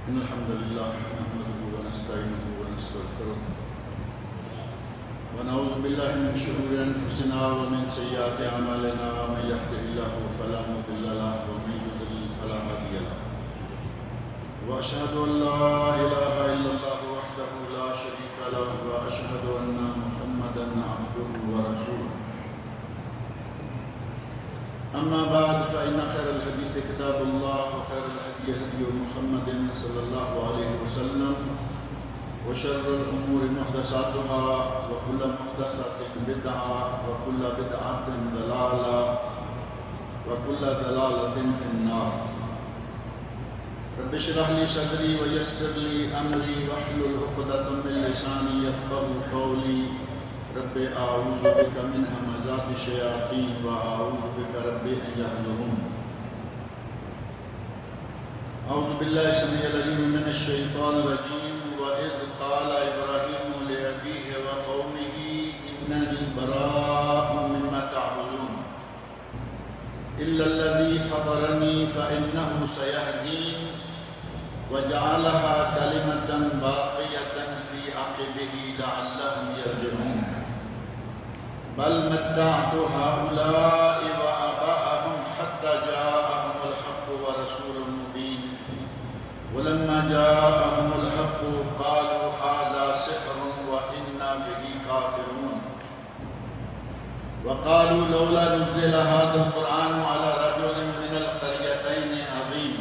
إن الحمد لله نحمده ونستعينه ونستغفره ونعوذ بالله من شرور أنفسنا ومن سيئات أعمالنا من يهده الله فلا مضل له ومن يضلل فلا هادي له وأشهد أن لا إله إلا الله وحده لا شريك له وأشهد أن محمدا عبده ورسوله أما بعد فإن خير الحديث كتاب الله وخير الهدي هدي محمد صلى الله عليه وسلم وشر الأمور محدثاتها وكل محدثة بدعة وكل بدعة ضلالة وكل ضلالة في النار. رب اشرح لي صدري ويسر لي أمري واحلل عقدة من لساني يفقهوا قولي. رب أعوذ بك من همزات الشياطين وأعوذ بك رب أن يحضرون. أعوذ بالله السميع العليم من الشيطان الرجيم. وإذ قال إبراهيم لأبيه وقومه إنني براء مما تعبدون إلا الذي فطرني فإنه سيهدين وجعلها كلمة باقية في عقبه لعلهم يرجعون بل متعت هؤلاء وآباءهم حتى جاءهم الحق ورسول مبين ولما جاءهم الحق قالوا هذا سحر وإنا به كافرون وقالوا لولا نزل هذا القرآن على رجل من القريتين عظيم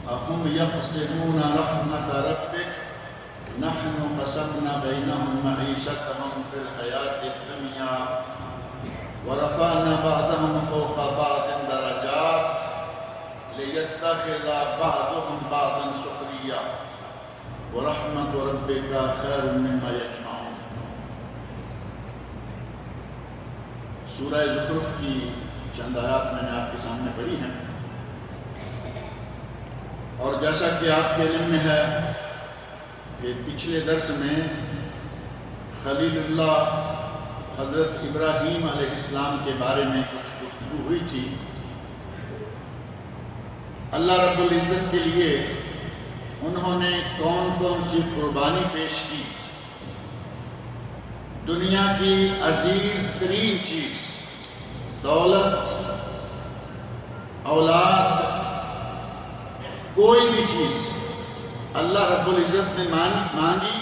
أهم يقسمون رحمة ربك نحن قسمنا بينهم معيشتهم في الحياة الدنيا ورفعنا بعضهم فوق بعض درجات ليتخذ بعضهم بعضا سخريا ورحمة ربك خير مما يجمعون. سورہ زخرف کی چند آیات میں نے آپ کے سامنے پڑھی ہیں، اور جیسا کہ آپ کے علم میں ہے کہ پچھلے درس میں خلیل اللہ حضرت ابراہیم علیہ السلام کے بارے میں کچھ گفتگو ہوئی تھی. اللہ رب العزت کے لیے انہوں نے کون کون سی قربانی پیش کی. دنیا کی عزیز ترین چیز، دولت، اولاد، کوئی بھی چیز اللہ رب العزت نے مانگی،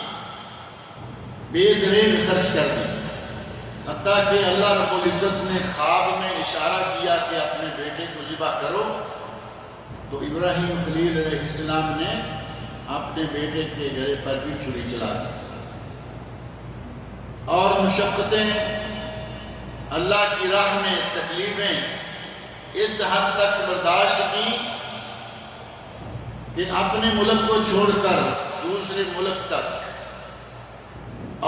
بے دریغ خرچ کر دی. حتیٰ کہ اللہ رب العزت نے خواب میں اشارہ کیا کہ اپنے بیٹے کو ذبح کرو، تو ابراہیم خلیل علیہ السلام نے اپنے بیٹے کے گلے پر بھی چھری چلا دی. اور مشقتیں، اللہ کی راہ میں تکلیفیں اس حد تک برداشت کی کہ اپنے ملک کو چھوڑ کر دوسرے ملک تک،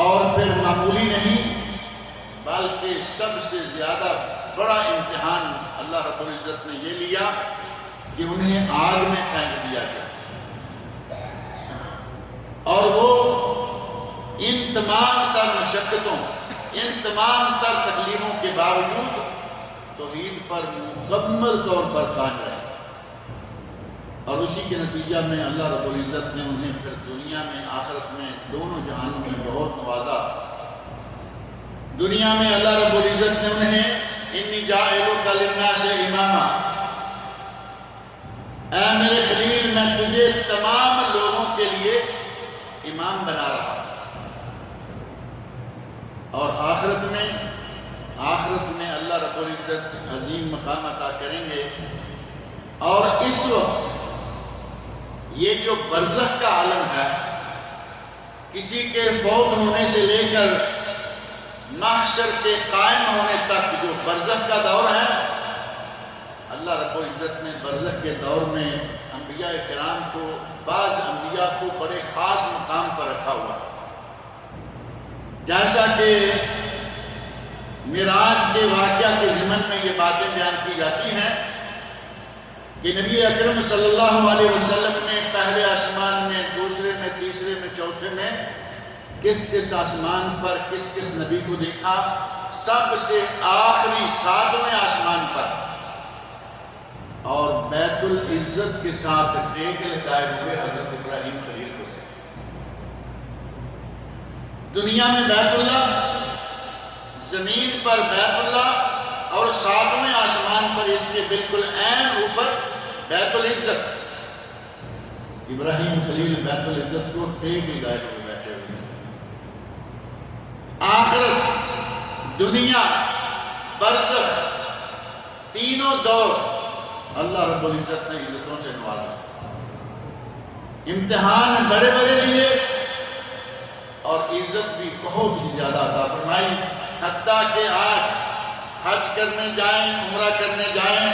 اور پھر معمولی نہیں بلکہ سب سے زیادہ بڑا امتحان اللہ رب العزت نے یہ لیا کہ انہیں آگ میں پھینک دیا گیا. اور وہ ان تمام تر مشقتوں، ان تمام تر تکلیفوں کے باوجود توحید پر مکمل طور پر قائم رہے، اور اسی کے نتیجہ میں اللہ رب العزت نے انہیں پھر دنیا میں آخرت میں دونوں جہانوں میں بہت نوازا. دنیا میں اللہ رب العزت نے انہیں انی جاعلک للناس اماما، اے میرے خلیل میں تجھے تمام لوگوں کے لیے امام بنا رہا. اور آخرت میں اللہ رب العزت عظیم مقام عطا کریں گے. اور اس وقت یہ جو برزخ کا عالم ہے، کسی کے فوت ہونے سے لے کر محشر کے قائم ہونے تک جو برزخ کا دور ہے، اللہ رب العزت نے برزخ کے دور میں انبیاء کرام کو، بعض انبیاء کو بڑے خاص مقام پر رکھا ہوا. جیسا کہ معراج کے واقعہ کے ضمن میں یہ باتیں بیان کی جاتی ہیں کہ نبی اکرم صلی اللہ علیہ وسلم نے پہلے آسمان میں، دوسرے میں، تیسرے میں، چوتھے میں کس کس آسمان پر کس کس نبی کو دیکھا. سب سے آخری 7ویں آسمان پر اور بیت العزت کے ساتھ ٹیک لگائے ہوئے حضرت ابراہیم خلیل کو تھے۔ دنیا میں بیت اللہ، زمین پر بیت اللہ، اور ساتویں آسمان پر اس کے بالکل عین اوپر بیت العزت۔ ابراہیم خلیل بیت العزت کو ٹیک لگائے ہوئے بیٹھے ہوئے تھے۔ آخرت، دنیا، برزخ، تینوں دور اللہ رب العزت نے عزتوں سے نوازا، امتحان بڑے بڑے لیے اور عزت بھی بہت ہی زیادہ عطا فرمائی، حتیٰ کہ آج حج کرنے جائیں، عمرہ کرنے جائیں،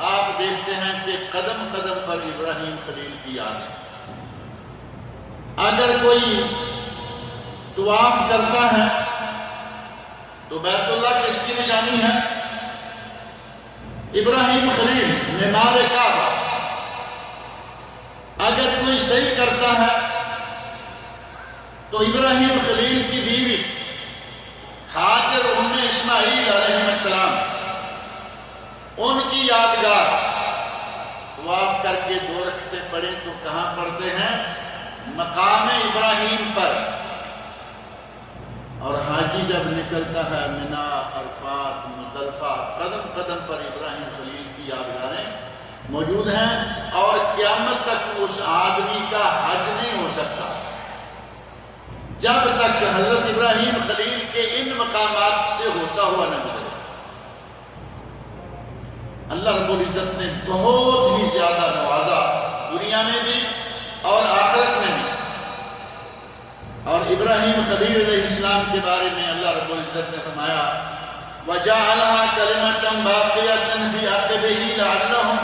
آپ دیکھتے ہیں کہ قدم قدم پر ابراہیم خلیل کی یاد ہے۔ اگر کوئی طواف کرتا ہے تو بیت اللہ کس کی نشانی ہے؟ ابراہیم خلیل، معمار کعبہ۔ اگر کوئی صحیح کرتا ہے تو ابراہیم خلیل کی بیوی ہاجر ام اسماعیل علیہ السلام، ان کی یادگار طواف کر کے 2 رکعتیں پڑھیں تو کہاں پڑھتے ہیں؟ مقام ابراہیم پر۔ اور حاجی جب نکلتا ہے منا، عرفات، مزدلفہ، قدم قدم پر ابراہیم خلیل کی یادگاریں موجود ہیں، اور قیامت تک اس آدمی کا حج نہیں ہو سکتا جب تک حضرت ابراہیم خلیل کے ان مقامات سے ہوتا ہوا نہ گزرے۔ اللہ رب العزت نے بہت ہی زیادہ نوازا، دنیا میں بھی اور آخرت میں بھی۔ اور ابراہیم خلیل علیہ السلام کے بارے میں اللہ رب العزت نے فرمایا وَجَعَلَهَا كَلِمَةً بَاقِيَةً فِي عَقِبِهِ لَعَلَّهُمْ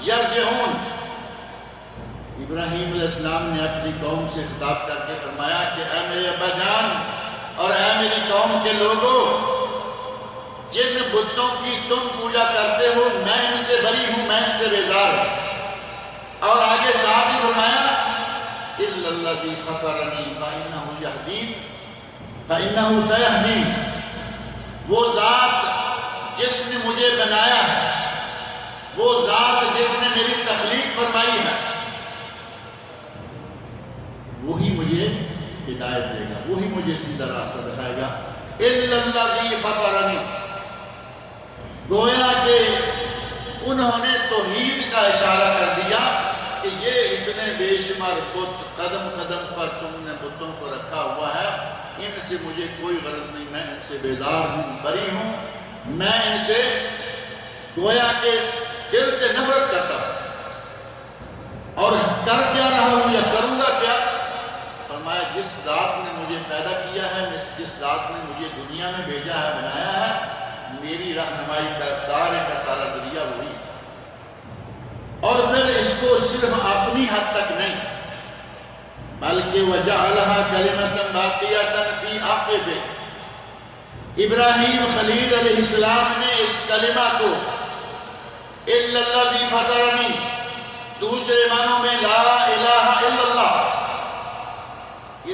يَرْجِعُونَ۔ ابراہیم علیہ السلام نے اپنی قوم سے خطاب کر کے فرمایا کہ اے میرے ابا جان اور اے میری قوم کے لوگوں، جن بتوں کی تم پوجا کرتے ہو میں ان سے بری ہوں، میں ان سے بیزار ہوں۔ اور آگے ساتھ ہی فرمایا إِلَّا الَّذِي فَطَرَنِي فَإِنَّهُ يَهْدِينِ فَإِنَّهُ سَيَهْدِينِ۔ وہ ذات جس نے مجھے بنایا ہے، وہ ذات جس نے میری تخلیق فرمائی ہے، وہی مجھے ہدایت دے گا، وہی مجھے سیدھا راستہ دکھائے گا۔ إِلَّا الَّذِي فَطَرَنِي، گویا کہ انہوں نے توحید کا اشارہ کر دیا کہ یہ اتنے بے شمار بت قدم قدم پر تم نے بتوں کو رکھا ہوا ہے، ان سے مجھے کوئی غرض نہیں، میں ان سے بیزار ہوں، بری ہوں، میں ان سے گویا کہ دل سے نفرت کرتا ہوں، اور کر کیا رہا ہوں یا کروں گا کیا؟ فرمایا جس ذات نے مجھے پیدا کیا ہے، جس ذات نے مجھے دنیا میں بھیجا ہے، بنایا ہے، میری رہنمائی کا سارا ذریعہ وہی۔ اور پھر اس کو صرف اپنی حد تک نہیں بلکہ وَجَعَلَهَا كَلِمَةً بَاقِيَةً فِي عَقِبِهِ، ابراہیم خلیل علیہ السلام نے اس کلمہ کو إِلَّا الَّذِي فَطَرَنِي، دوسرے معنوں میں لا الہ الا اللہ،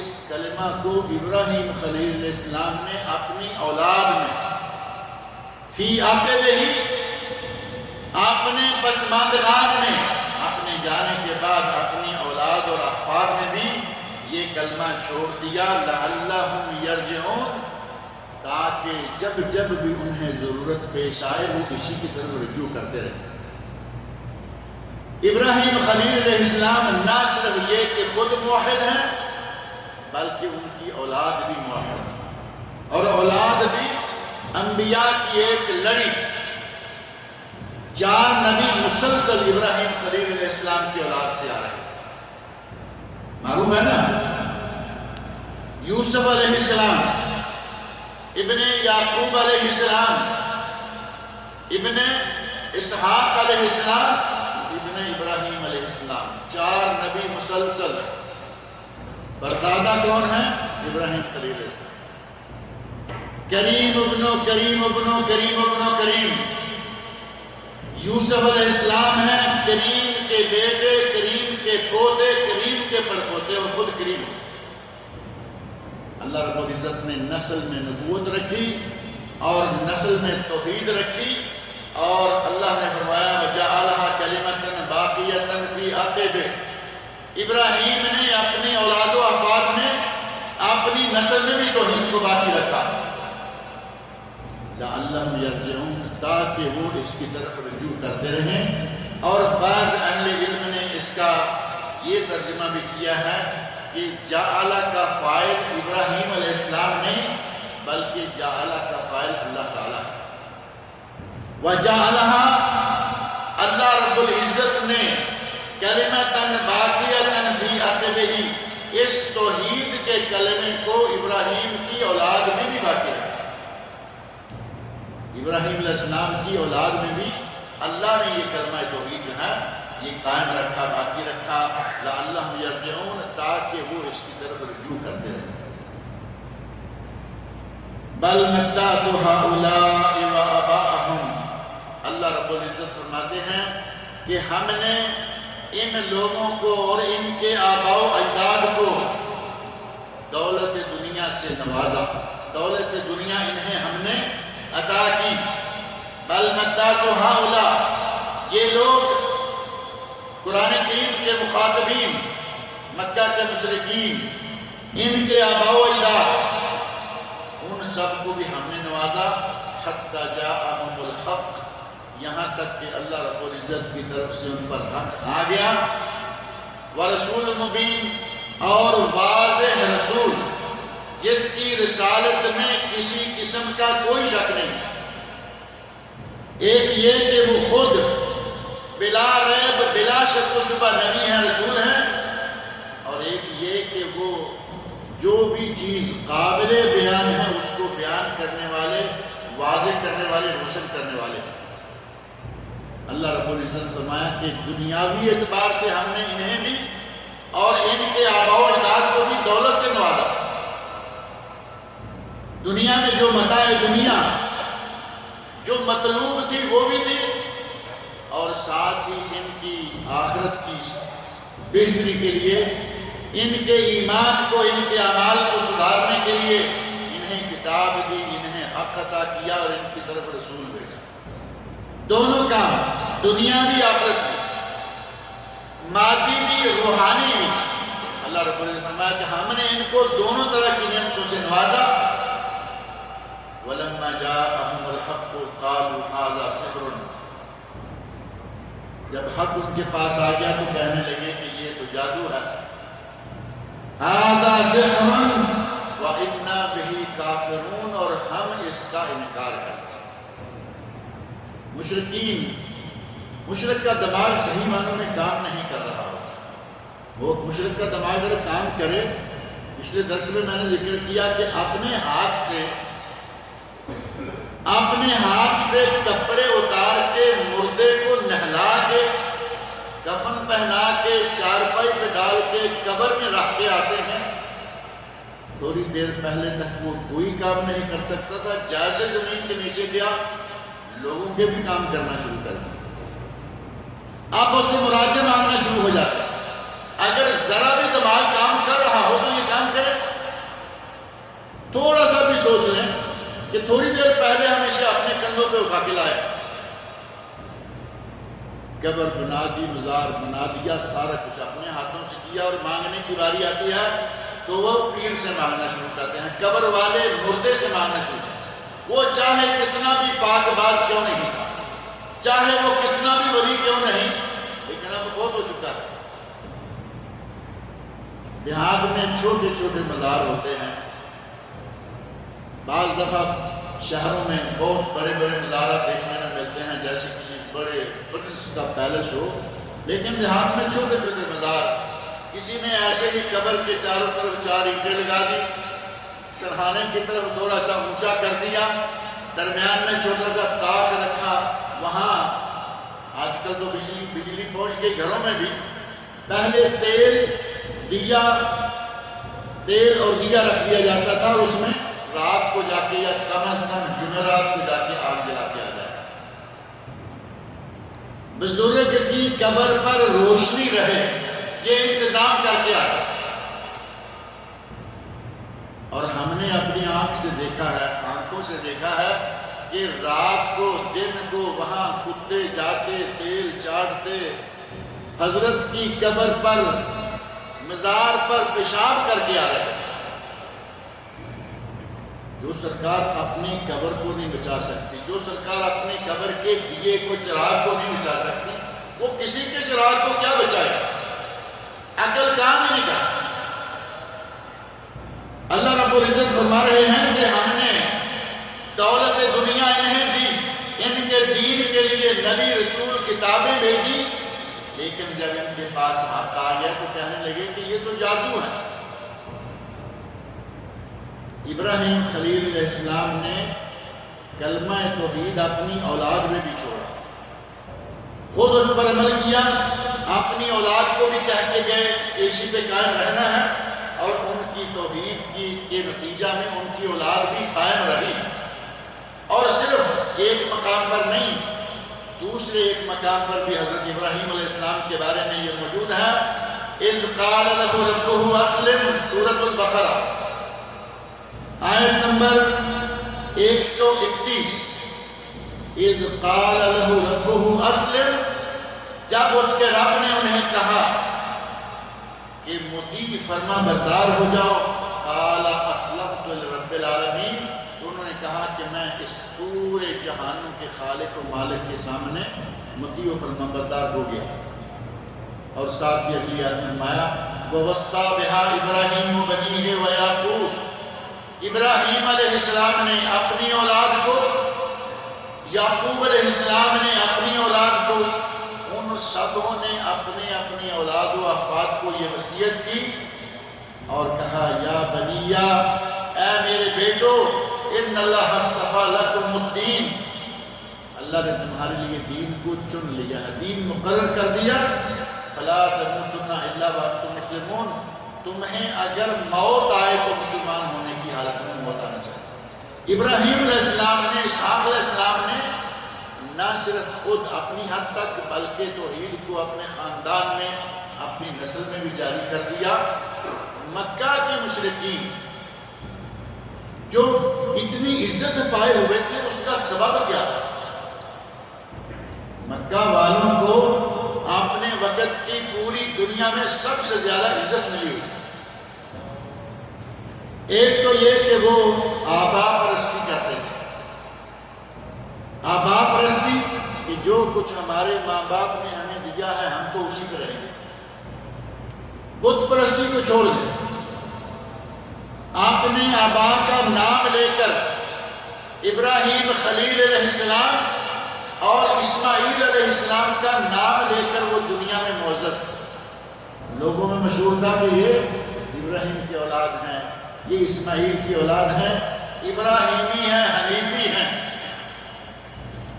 اس کلمہ کو ابراہیم خلیل علیہ السلام نے اپنی اولاد میں فی عَقِبِهِ، اپنے پسماندگان میں، اپنے جانے کے بعد اپنی اولاد اور احفاد میں بھی یہ کلمہ چھوڑ دیا لعلہم یرجعون، تاکہ جب جب بھی انہیں ضرورت پیش آئے وہ اسی کی طرف رجوع کرتے رہے۔ ابراہیم خلیل علیہ السلام نہ صرف یہ کہ خود موحد ہیں بلکہ ان کی اولاد بھی موحد ہے، اور اولاد بھی انبیاء کی ایک لڑی، 4 نبی مسلسل ابراہیم خلیل علیہ السلام کی اولاد سے آ رہے ہیں، معروف ہے نا؟ یوسف علیہ السلام، ابن یعقوب علیہ السلام، ابن اسحاق علیہ السلام، ابن ابراہیم علیہ السلام، 4 نبی مسلسل۔ پردادا کون ہیں؟ ابراہیم خلیل علیہ السلام۔ کریم ابنو کریم ابنو کریم ابنو کریم، یوسف علیہ السلام ہیں کریم کے بیٹے، کریم کے پوتے، کریم کے پڑپوتے، اور خود کریم۔ اللہ رب العزت نے نسل میں نبوت رکھی اور نسل میں توحید رکھی، اور اللہ نے فرمایا وَجَعَلَهَا كَلِمَةً بَاقِيَةً فِي عَقِبِهِ، ابراہیم نے اپنی اولاد و افراد میں اپنی نسل میں بھی توحید کو باقی رکھا، لَعَلَّهُمْ يَرْجِعُونَ، تاکہ وہ اس کی طرف رجوع کرتے رہیں۔ اور بعض اہل علم نے اس کا یہ ترجمہ بھی کیا ہے کہ جعلہ کا فاعل ابراہیم علیہ السلام نہیں بلکہ جعلہ کا فاعل اللہ تعالیٰ ہے۔ وَجَعَلَهَا، اللہ رب العزت نے کلمۃً باقیۃً فی عقبہ، اس توحید کے کلمے کو ابراہیم کی اولاد میں بھی باقی رکھا۔ ابراہیم علیہ السلام کی اولاد میں بھی اللہ نے یہ کلمہ توحید جو ہے یہ قائم رکھا، باقی رکھا، لعلہم یرجعون، تاکہ وہ اس کی طرف رجوع کرتے رہیں۔ بل متعت ہؤلاء وآباءہم، اللہ رب العزت فرماتے ہیں کہ ہم نے ان لوگوں کو اور ان کے آباء و اجداد کو دولت دنیا سے نوازا، دولت دنیا انہیں ہم نے عطا کی۔ بل متعت ہؤلاء، یہ لوگ قرآن کریم کے مخاطبین، مکہ کے مشرکین، ان کے آباء و اجداد، ان سب کو بھی ہم نے نوازا، حتی جاءہم الحق، یہاں تک کہ اللہ رب العزت کی طرف سے ان پر حق آ گیا، ورسول مبین، اور واضح رسول جس کی رسالت میں کسی قسم کا کوئی شک نہیں۔ ایک یہ کہ وہ خود بلا ریب بلا شک و شبہ نبی ہیں، رسول ہیں، اور ایک یہ کہ وہ جو بھی چیز قابل بیان ہے اس کو بیان کرنے والے، واضح کرنے والے، روشن کرنے والے۔ اللہ رب العزت فرمایا کہ دنیاوی اعتبار سے ہم نے انہیں بھی اور ان کے آباء و اجداد کو بھی دولت سے نوازا۔ دنیا میں جو متاع دنیا جو مطلوب تھی وہ بھی تھی، اور ساتھ ہی ان کی آخرت کی بہتری کے لیے، ان کے ایمان کو، ان کے اعمال کو سدھارنے کے لیے انہیں کتاب دی، انہیں حق عطا کیا اور ان کی طرف رسول بھیجا۔ دونوں کام، دنیا بھی آخرت بھی، مادی بھی روحانی بھی، اللہ رب العزت نے فرمایا کہ ہم نے ان کو دونوں طرح کی نعمتوں سے نوازا۔ وَلَمَّا جَاءَهُمُ الْحَقُّ قَالُوا هَذَا سِحْرٌ، جب حق ان کے پاس آ گیا تو کہنے لگے کہ یہ تو جادو ہے۔ هَذَا سِحْرٌ وَإِنَّا بِهِ كَافِرُونَ، اور ہم اس کا انکار کرتے ہیں۔ مشرک کا دماغ صحیح معنوں میں کام نہیں کر رہا ہوتا۔ وہ مشرک کا دماغ اگر کام کرے، پچھلے درس میں نے ذکر کیا کہ اپنے ہاتھ سے کپڑے اتار کے، مردے کو نہلا کے، کفن پہنا کے، چارپائی پہ ڈال کے قبر میں رکھ کے آتے ہیں۔ تھوڑی دیر پہلے تک وہ کوئی کام نہیں کر سکتا تھا، جیسے زمین کے نیچے گیا لوگوں کے بھی کام کرنا شروع کر دیا، آپ اس سے مراجعہ مانگنا شروع ہو جاتا۔ اگر ذرا بھی دماغ کام کر رہا ہو تو یہ کام کرے۔ تھوڑا سا بھی سوچ لیں کہ تھوڑی دیر پہلے ہم اسے اپنے کندھوں پہ اٹھا کے لائے، قبر بنا دی، مزار بنا دیا، سارا کچھ اپنے ہاتھوں سے کیا، اور مانگنے کی باری آتی ہے تو وہ پیر سے مانگنا شروع کرتے ہیں، قبر والے مردے سے مانگنا شروع کرتے ہیں۔ وہ چاہے کتنا بھی پاک باز کیوں نہیں تھا، چاہے وہ کتنا بھی ولی کیوں نہیں، لیکن اب بہت ہو چکا ہے۔ دیہات میں چھوٹے چھوٹے مزار ہوتے ہیں، بعض دفعہ شہروں میں بہت بڑے بڑے مزارات دیکھنے میں ملتے ہیں، جیسے کسی بڑے پرنس کا پیلس ہو، لیکن دیہات میں چھوٹے چھوٹے مزار، کسی نے ایسے ہی قبر کے چاروں طرف 4 اینٹیں لگا دی، سرحانے کی طرف تھوڑا سا اونچا کر دیا، درمیان میں چھوٹا سا تاک رکھا، وہاں آج کل تو بجلی پہنچ گئی گھروں میں بھی، پہلے تیل اور دیا رکھ دیا جاتا تھا، اس میں رات کو جا کے یا کم از کم جمعرات کو جا کے آگ جلا کے آ جائے، بزرگ کی قبر پر روشنی رہے، یہ انتظام کر کے آتا۔ اور ہم نے اپنی آنکھ سے دیکھا ہے، آنکھوں سے دیکھا ہے کہ رات کو دن کو وہاں کتے جاتے تیل چاٹتے، حضرت کی قبر پر مزار پر پیشاب کر کے آ رہے ہیں۔ جو سرکار اپنی قبر کو نہیں بچا سکتی، جو سرکار اپنی قبر کے دیے کو چراغ کو نہیں بچا سکتی، وہ کسی کے چراغ کو کیا بچائے؟ عقل کام ہی نہیں کرتا۔ اللہ رب العزت فرما رہے ہیں کہ ہم نے دولت دنیا انہیں دی، ان کے دین کے لیے نبی رسول کتابیں بھیجی، لیکن جب ان کے پاس حق آ گیا تو کہنے لگے کہ یہ تو جادو ہے۔ ابراہیم خلیل علیہ السلام نے کلمہ توحید اپنی اولاد میں بھی چھوڑا، خود اس پر عمل کیا، اپنی اولاد کو بھی کہہ کے گئے کہ اسی پہ قائم رہنا ہے، اور ان کی توحید کے نتیجہ میں ان کی اولاد بھی قائم رہی۔ اور صرف ایک مقام پر نہیں، دوسرے ایک مقام پر بھی حضرت ابراہیم علیہ السلام کے بارے میں یہ موجود ہے۔ اذ قال له ربه اسلم، سورۃ البقرہ آیت نمبر 131۔ اذ قال له ربه اسلم، جب اس کے رب نے انہیں کہا کہ مطیع فرما بردار ہو جاؤ، قال اسلمت لرب العالمین، تو انہوں نے کہا کہ میں اس پورے جہانوں کے خالق و مالک کے سامنے مطیع و فرما بردار ہو گیا۔ اور ساتھ ہی اگلی آیت میں فرمایا وَوَصَّى بِهَا إِبْرَاهِيمُ بَنِيهِ وَيَعْقُوبُ، ابراہیم علیہ السلام نے اپنی اولاد کو، یعقوب علیہ السلام نے اپنی اولاد کو، ان سبوں نے اپنے اپنی اولاد و احفاد کو یہ وصیت کی اور کہا یا بنیہ، اے میرے بیٹو، ان اللہ اصطفیٰ لکم الدین، اللہ نے تمہارے لیے دین کو چن لیا ہے، دین مقرر کر دیا۔ فلا تموتن الا وانتم مسلمون، تمہیں اگر موت آئے تو مسلمان ہونے کی حالت میں موت آنا چاہیے۔ ابراہیم علیہ السلام نے، اسحاق علیہ السلام نے نہ صرف خود اپنی حد تک بلکہ توحید کو اپنے خاندان میں، اپنی نسل میں بھی جاری کر دیا۔ مکہ کے مشرکین جو اتنی عزت پائے ہوئے تھے، اس کا سبب کیا تھا؟ مکہ والوں کو اپنے وقت کی پوری دنیا میں سب سے زیادہ عزت ملی ہوئی تھی۔ ایک تو یہ کہ وہ آبا پرستی کرتے تھے، آبا پرستی کہ جو کچھ ہمارے ماں باپ نے ہمیں دیا ہے ہم تو اسی پہ رہیں گے، بت پرستی کو چھوڑ دیں، اپنے آبا کا نام لے کر ابراہیم خلیل علیہ السلام اور اسماعیل علیہ السلام کا نام لے کر وہ دنیا میں معزز تھے۔ لوگوں میں مشہور تھا کہ یہ ابراہیم کی اولاد ہیں، یہ اسماعیل کی اولاد ہیں، ابراہیمی ہیں، حنیفی ہیں۔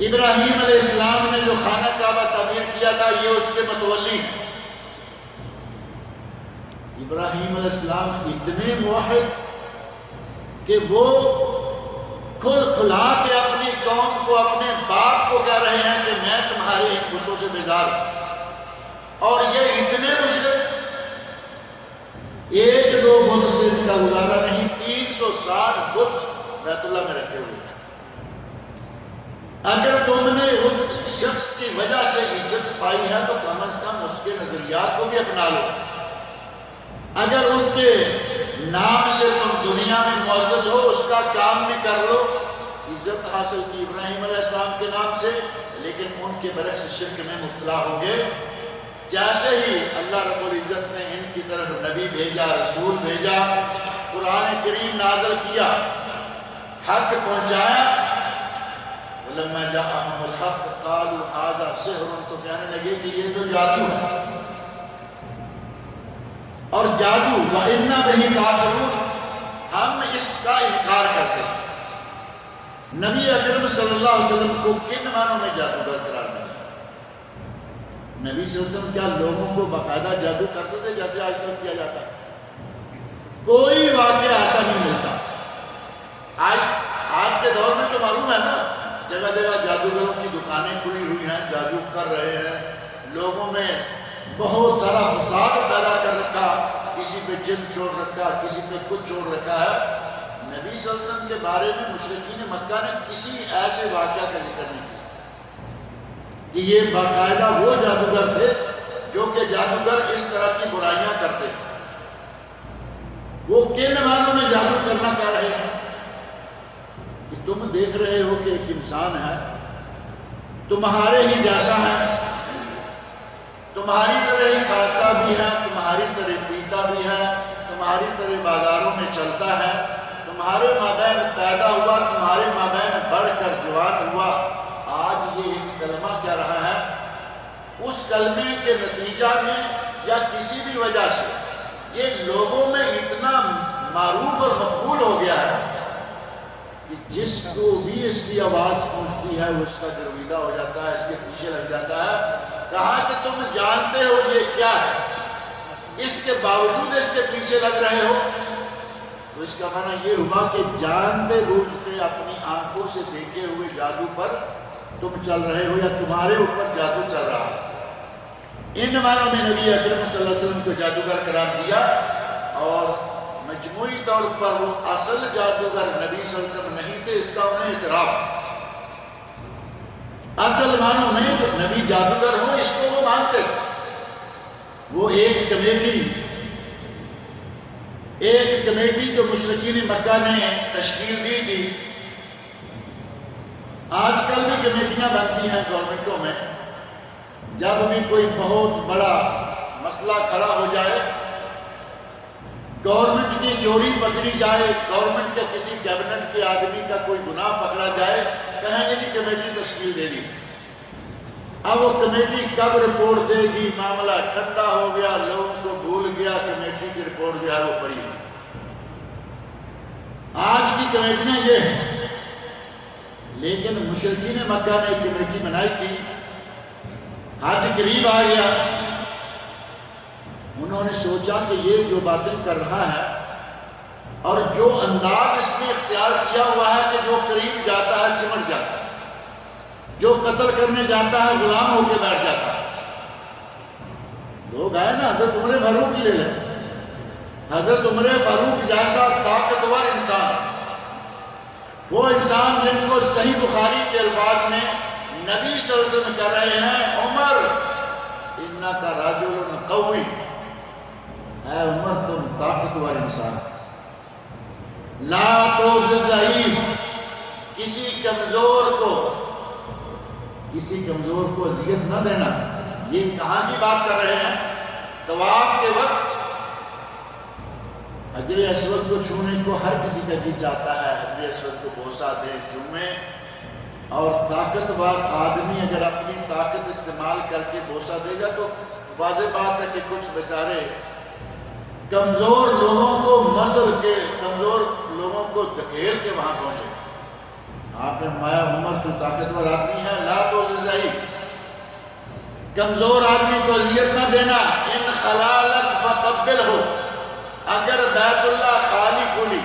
ابراہیم علیہ السلام نے جو خانہ کعبہ تعمیر کیا تھا یہ اس کے متولی ہیں۔ ابراہیم علیہ السلام اتنے موحد کہ وہ کھل کھلا کے اپنی قوم کو، اپنے باپ کو کہہ رہے ہیں کہ میں تمہارے ان بتوں سے بیزار ہوں، اور یہ اتنے مشرک، ایک دو بت سے ان کا گزارا نہیں، 360 بت بیت اللہ میں رکھے ہوئے ہیں۔ اگر تم نے اس شخص کی وجہ سے عزت پائی ہے تو کم از کم اس کے نظریات کو بھی اپنا لو۔ اگر اس کے نام سے تم دنیا میں معزز ہو، اس کا کام بھی کر لو۔ عزت حاصل کی ابراہیم علیہ السلام کے نام سے، لیکن ان کے برعکس شرک میں مبتلا ہو گئے۔ جیسے ہی اللہ رب العزت نے ان کی طرف نبی بھیجا، رسول بھیجا، قرآن کریم نازل کیا، حق پہنچایا، وَلَمَّا جَاءَهُمُ الْحَقُّ قَالُوا هَذَا سِحْرٌ، تو کہنے لگے کہ یہ تو جادو ہے، اور جادو وَإِنَّا بِهِ كَافِرُونَ، ہم اس کا انکار کرتے ہیں۔ نبی اکرم صلی اللہ علیہ وسلم کو کن معنوں میں جادوگر قرار دیا؟ نبی صلی اللہ علیہ وسلم کیا لوگوں کو باقاعدہ جادو کرتے تھے جیسے آج کل کیا جاتا ہے؟ کوئی واقعہ ایسا نہیں ملتا۔ آج کے دور میں تو معلوم ہے نا، جگہ جگہ جادوگروں کی دکانیں کھلی ہوئی ہیں، جادو کر رہے ہیں، لوگوں میں بہت سارا فساد پیدا کر رکھا، کسی پہ جن چھوڑ رکھا، کسی پہ کچھ چھوڑ رکھا ہے۔ نبی صلی اللہ علیہ وسلم کے بارے میں مشرکین مکہ نے کسی ایسے واقعہ کا ذکر نہیں کیا کہ یہ باقاعدہ وہ جادوگر تھے جو کہ جادوگر اس طرح کی برائیاں کرتے ہیں۔ وہ کن معنوں میں جادو کرنا کہہ رہے ہیں کہ تم دیکھ رہے ہو کہ ایک انسان ہے، تمہارے ہی جیسا ہے، تمہاری طرح ہی کھاتا بھی ہے، تمہاری طرح پیتا بھی ہے، تمہاری طرح بازاروں میں چلتا ہے، تمہارے مابین پیدا ہوا، تمہارے مابین بڑھ کر جوان ہوا، آج یہ ایک کلمہ کہہ رہا ہے، اس کلمے کے نتیجہ میں یا کسی بھی وجہ سے یہ لوگوں میں اتنا معروف اور مقبول ہو گیا ہے کہ جس کو بھی اس کی آواز پہنچتی ہے وہ اس کا گرویدہ ہو جاتا ہے، اس کے پیچھے لگ جاتا ہے۔ کہا کہ تم جانتے ہو یہ کیا ہے، اس کے باوجود اس کے پیچھے لگ رہے ہو، تو اس کا معنی یہ ہوا کہ جانتے بوجھتے اپنی آنکھوں سے دیکھے ہوئے جادو پر تم چل رہے ہو یا تمہارے اوپر جادو چل رہا ہے۔ ان معنوں میں نبی اکرم صلی اللہ علیہ وسلم کو جادوگر قرار دیا، اور مجموعی طور پر وہ اصل جادوگر نبی صلی اللہ علیہ وسلم نہیں تھے، اس کا انہیں اعتراف۔ اصل معنوں میں جو نبی جادوگر ہوں اس کو وہ مانتے تھے۔ وہ ایک کمیٹی جو مشرکین مکہ نے تشکیل دی تھی، آج کل بھی کمیٹیاں بنتی ہیں گورنمنٹوں میں، جب بھی کوئی بہت بڑا مسئلہ کھڑا ہو جائے، گورنمنٹ کی چوری پکڑی جائے، گورنمنٹ کے کسی کیبنٹ کے آدمی کا کوئی گناہ پکڑا جائے، کہیں گے کہ کمیٹی تشکیل دے دی۔ اب وہ کمیٹی کب رپورٹ دے گی، معاملہ ٹھنڈا ہو گیا، لوگوں کو بھول گیا، کمیٹی کی رپورٹ جو ہے وہ پڑی ہے۔ آج کی کمیٹیاں یہ ہیں، لیکن مشرکین مکہ نے ایک کمیٹی بنائی تھی، حج قریب آ گیا، انہوں نے سوچا کہ یہ جو باتیں کر رہا ہے اور جو انداز اس نے اختیار کیا ہوا ہے کہ جو قریب جاتا ہے چمٹ جاتا ہے، جو قتل کرنے جاتا ہے غلام ہو کے بیٹھ جاتا ہے۔ لوگ آئے نا، حضرت عمر فاروق ہی لے لیں، حضرت عمر فاروق جیسا طاقتور انسان، وہ انسان جن کو صحیح بخاری کے الفاظ میں نبی صلی اللہ علیہ وسلم کہہ رہے ہیں، عمر انکا رجل قوی، اے عمر تم طاقتور انسان، لا تؤذ ضعیف، کسی کمزور کو اذیت نہ دینا۔ یہ کہاں کی بات کر رہے ہیں؟ طواف کے وقت حجر اسود کو چھونے کو ہر کسی کا جی چاہتا ہے، حجر اسود کو بوسہ دے، چومے، اور طاقتور آدمی اگر اپنی طاقت استعمال کر کے بوسہ دے گا تو واضح بات ہے کہ کچھ بیچارے کمزور لوگوں کو مسل کے، کمزور لوگوں کو دھکیل کے وہاں پہنچے۔ آپ نے فرمایا عمر تو طاقتور آدمی ہے، لا تؤذ ضعیف، کمزور آدمی کو اذیت نہ دینا، ان خلالک فقبلہ، اگر بیت اللہ خالی کھلی،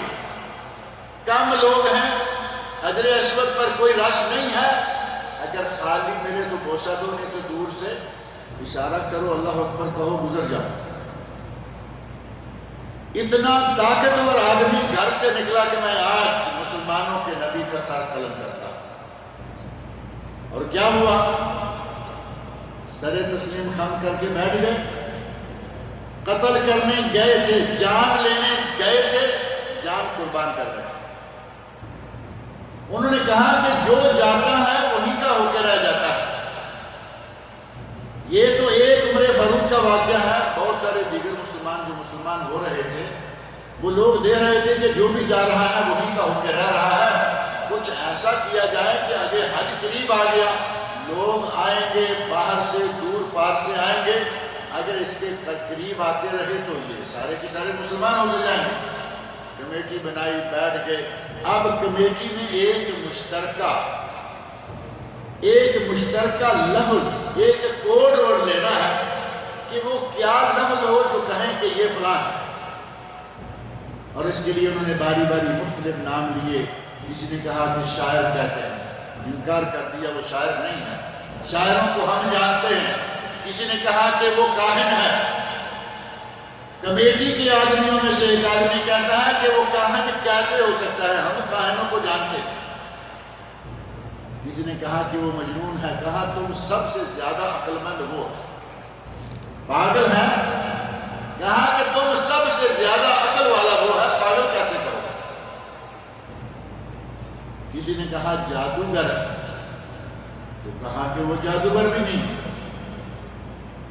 کم لوگ ہیں، حجر اسود پر کوئی رش نہیں ہے، اگر خالی ملے تو بوسہ دو، نہیں تو دور سے اشارہ کرو، اللہ اکبر کہو، گزر جاؤ۔ اتنا طاقتور آدمی گھر سے نکلا کہ میں آج مسلمانوں کے نبی کا سر قلم کرتا۔ اور کیا ہوا؟ سر تسلیم خم کر کے بیٹھ گئے، قتل کرنے گئے تھے، جان لینے گئے تھے، جان قربان کر رہے تھے۔ انہوں نے کہا کہ جو جاتا ہے وہی کا ہو کے رہ جاتا ہے۔ یہ تو ایک عمر فاروق کا واقعہ ہے، بہت سارے دیگر مسلمان جو مسلمان ہو رہے تھے وہ لوگ دے رہے تھے کہ جو بھی جا رہا ہے وہی کا ہو کے رہ رہا ہے۔ کچھ ایسا کیا جائے کہ اگر حج قریب آ گیا، لوگ آئیں گے باہر سے، دور پار سے آئیں گے، اگر اس کے قریب آتے رہے تو یہ سارے کے سارے مسلمان ہو جائیں گے۔ کمیٹی بنائی، بیٹھ گئے۔ اب کمیٹی میں ایک مشترکہ لفظ، ایک کوڈ ورڈ لینا ہے کہ وہ کیا لفظ ہو جو کہیں کہ یہ فلاں ہے، اور اس کے لیے انہوں نے باری باری مختلف نام لیے۔ کسی نے کہا کہ شاعر کہتے ہیں، انکار کر دیا وہ شاعر نہیں ہے، شاعروں کو ہم جانتے ہیں۔ کسی نے کہا کہ وہ کاہن ہے، کمیٹی کے آدمیوں میں سے ایک آدمی کہتا ہے کہ وہ کاہن کیسے ہو سکتا ہے، ہم کاہنوں کو جانتے ہیں۔ کسی نے کہا کہ وہ مجنون ہے، کہا تم سب سے زیادہ عقل مند وہ ہے، پاگل ہے، کہا کہ تم سب سے زیادہ عقل والا وہ ہے، پاگل کیسے کرو گے؟ کسی نے کہا جادوگر ہے، تو کہا کہ وہ جادوگر بھی نہیں،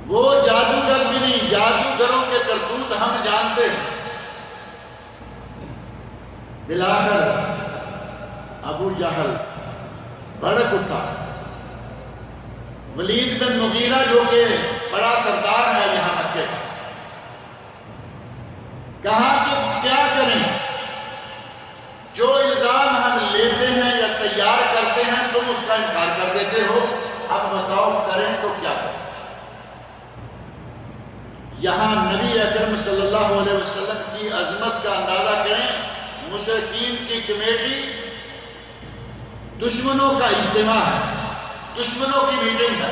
وہ جادوگر بھی نہیں، جادوگروں کے کرتوت ہم جانتے ہیں۔ بالآخر ابو جہل بھڑک اٹھا، ولید بن مغیرہ جو کہ بڑا سردار ہے یہاں مکے کا، کہا کہ کیا کریں، جو الزام ہم لیتے ہیں یا تیار کرتے ہیں تم اس کا انکار کر دیتے ہو، اب بتاؤ کریں تو کیا کریں؟ یہاں نبی اکرم صلی اللہ علیہ وسلم کی عظمت کا اندازہ کریں، مشرکین کی کمیٹی دشمنوں کا اجتماع ہے، دشمنوں کی میٹنگ ہے،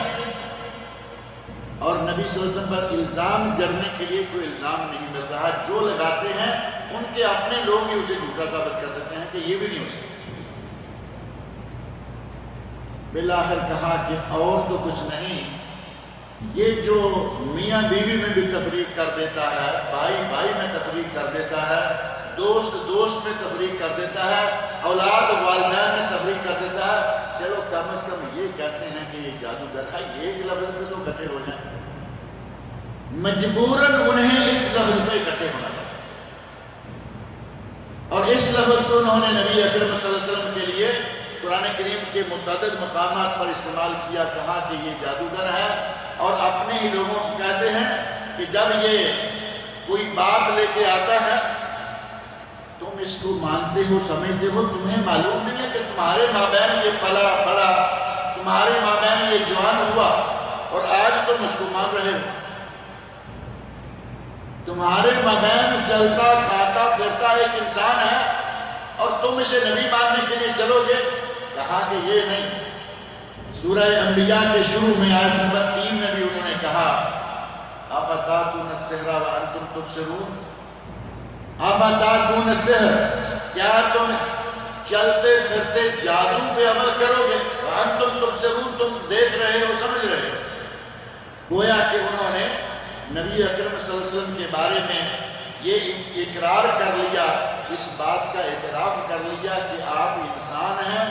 اور نبی صلی اللہ علیہ وسلم پر الزام جرنے کے لیے کوئی الزام نہیں مل رہا، جو لگاتے ہیں ان کے اپنے لوگ ہی اسے جھوٹا ثابت کر دیتے ہیں کہ یہ بھی نہیں ہو سکتا۔ بالآخر کہا کہ اور تو کچھ نہیں، یہ جو میاں بیوی میں بھی تفریق کر دیتا ہے، بھائی بھائی میں تفریق کر دیتا ہے، دوست دوست میں تفریق کر دیتا ہے، اولاد والدین میں تفریق کر دیتا ہے، چلو کم از کم یہ کہتے ہیں کہ یہ جادوگر ہے، ایک لفظ پہ تو اکٹھے ہو جائیں۔ مجبوراً انہیں اس لفظ پہ اکٹھے ہونا پڑا، اور اس لفظ کو انہوں نے نبی اکرم صلی اللہ علیہ وسلم کے لیے قرآن کریم کے متعدد مقامات پر استعمال کیا، کہا کہ یہ جادوگر ہے، اور اپنے ہی لوگوں کو کہتے ہیں کہ جب یہ کوئی بات لے کے آتا ہے تم اس کو مانتے ہو، سمجھتے ہو، تمہیں معلوم نہیں ہے کہ تمہارے مابین یہ پلا بڑا، تمہارے مابین یہ جوان ہوا، اور آج تم اس کو مان رہے ہو، تمہارے مابین چلتا کھاتا پھرتا ایک انسان ہے اور تم اسے نبی ماننے کے لیے چلو گے؟ کہا کہ یہ نہیں۔ سورہ انبیاء کے شروع میں آیت نمبر 3 میں بھی انہوں نے کہا اَفَتَأْتُونَ السِّحْرَ وَأَنْتُمْ تُبْصِرُونَ، اَفَتَأْتُونَ السِّحْرَ، کیا تم چلتے پھرتے جادو پہ عمل کرو گے؟ وَأَنْتُمْ تُبْصِرُونَ، تم دیکھ رہے ہو، سمجھ رہے ہو۔ گویا کہ انہوں نے نبی اکرم صلی اللہ علیہ وسلم کے بارے میں یہ اقرار کر لیا، اس بات کا اعتراف کر لیا کہ آپ انسان ہیں،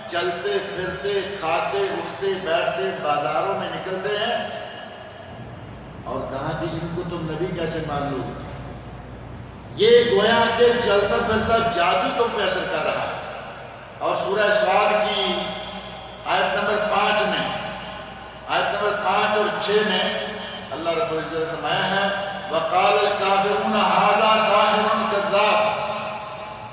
چلتے پھرتے کھاتے اٹھتے بیٹھتے بازاروں میں نکلتے ہیں، اور کہا کہ ان کو تم نبی کیسے مان لو؟ یہ گویا کہ چلتا پھرتا جادو تم پہ اثر کر رہا ہے۔ اور سورہ صاد کی آیت نمبر 5 میں، آیت نمبر 5 اور 6 میں اللہ رب العزت نے فرمایا ہے وَقَالَ الْكَافِرُونَ هَذَا سَاحِرٌ كَذَّابٌ،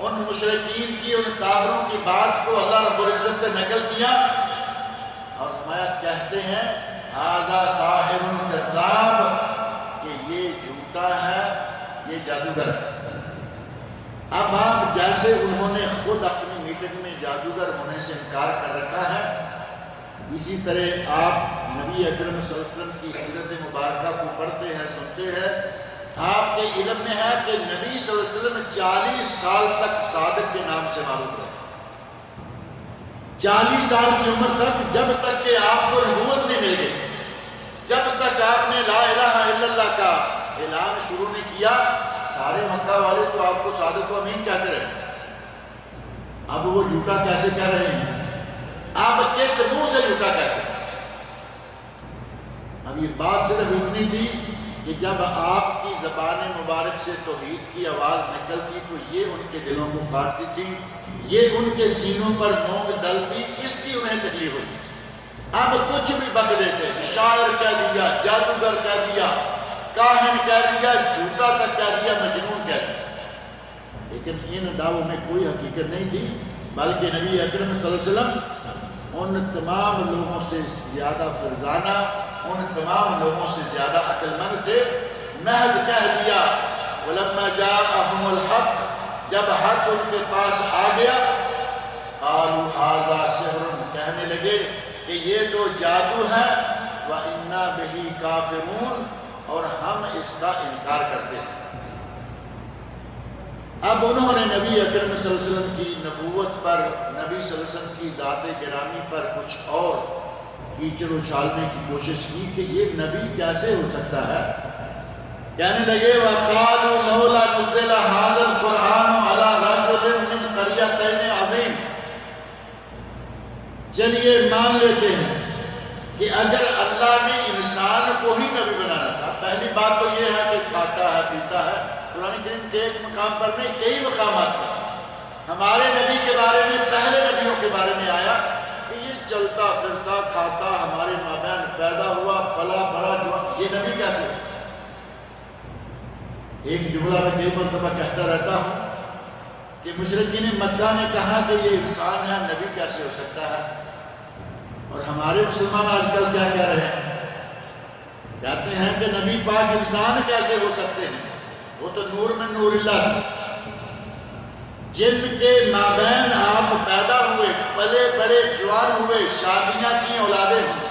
ان مشرکین کی، ان کافروں کی بات کو اللہ رب العزت نے نقل کیا اور فرمایا کہتے ہیں هَذَا سَاحِرٌ كَذَّابٌ، کہ یہ جھوٹا ہے، یہ جادوگر ہے۔ اب آپ جیسے انہوں نے خود اپنی میٹنگ میں جادوگر ہونے سے انکار کر رکھا ہے، اسی طرح آپ نبی اکرم صلی اللہ علیہ وسلم کی سیرت مبارکہ کو پڑھتے ہیں، سنتے ہیں، آپ کے علم میں ہے کہ نبی صلی اللہ علیہ وسلم 40 سال تک صادق کے نام سے معروف رہے، 40 سال کی عمر تک، جب تک کہ آپ کو نبوت نہیں مل گئی، جب تک آپ نے لا الہ الا اللہ کا اعلان شروع نہیں کیا، سارے مکہ والے تو آپ کو صادق و امین کہتے رہے۔ اب وہ جھوٹا کیسے کہہ رہے ہیں؟ آپ کس منہ سے جھوٹا کہتے ہیں؟ اب یہ بات صرف اتنی تھی کہ جب آپ کی زبان مبارک سے توحید کی آواز نکلتی تو یہ ان کے دلوں کو کاٹتی تھی، یہ ان کے سینوں پر مونگ ڈلتی، اس کی انہیں تکلیف ہوتی تھی۔ اب کچھ بھی بک دیتے، شاعر کہہ دیا، جادوگر کہہ دیا، کاہن کہہ دیا، جھوٹا تک کہہ دیا، مجنون کہہ دیا، لیکن ان دعووں میں کوئی حقیقت نہیں تھی، بلکہ نبی اکرم صلی اللہ علیہ وسلم ان تمام لوگوں سے زیادہ فرزانہ، ان تمام لوگوں سے زیادہ عقل مند تھے۔ محض کہہ دیا وَلَمَّا جَاءَهُمُ الْحَقُّ، جب حق ان کے پاس آ گیا، قَالُوا هَذَا سِحْرٌ، کہنے لگے کہ یہ تو جادو ہے، وَإِنَّا بِهِ كَافِرُونَ، اور ہم اس کا انکار کرتے ہیں۔ اب انہوں نے نبی اکرم صلی اللہ علیہ وسلم کی نبوت پر، نبی صلی اللہ علیہ وسلم کی ذات گرامی پر کچھ اور کیچڑ اچھالنے کی کوشش کی کہ یہ نبی کیسے ہو سکتا ہے۔ کہنے لگے وَقَالُوا لَوْلَا نُزِّلَ هَذَا الْقُرْآنُ عَلَى رَجُلٍ مِّنْ قَرْيَتَيْنِ عَظِيمٍ، چلیے مان لیتے ہیں کہ اگر اللہ نے انسان کو ہی نبی بنانا تھا، پہلی بات تو یہ ہے کہ کھاتا ہے پیتا ہے، قرآن کریم کے ایک مقام پر نہیں کئی مقامات پر ہمارے نبی کے بارے میں، پہلے نبیوں کے بارے میں آیا کہ یہ چلتا پھرتا کھاتا ہمارے مابین پیدا ہوا پلا بڑا جوان، یہ نبی کیسے ہے؟ ایک جملہ میں کئی مرتبہ کہتا رہتا ہوں کہ مشرکین مکہ نے کہا کہ یہ انسان ہے، نبی کیسے ہو سکتا ہے؟ اور ہمارے مسلمان آج کل کیا کہہ رہے ہیں؟ کہتے ہیں کہ نبی پاک انسان کیسے ہو سکتے ہیں؟ وہ تو نور میں نور اللہ تھا، جن کے مابین آپ پیدا ہوئے، پلے بڑے جوان ہوئے، شادیاں کی، اولادیں ہوئی،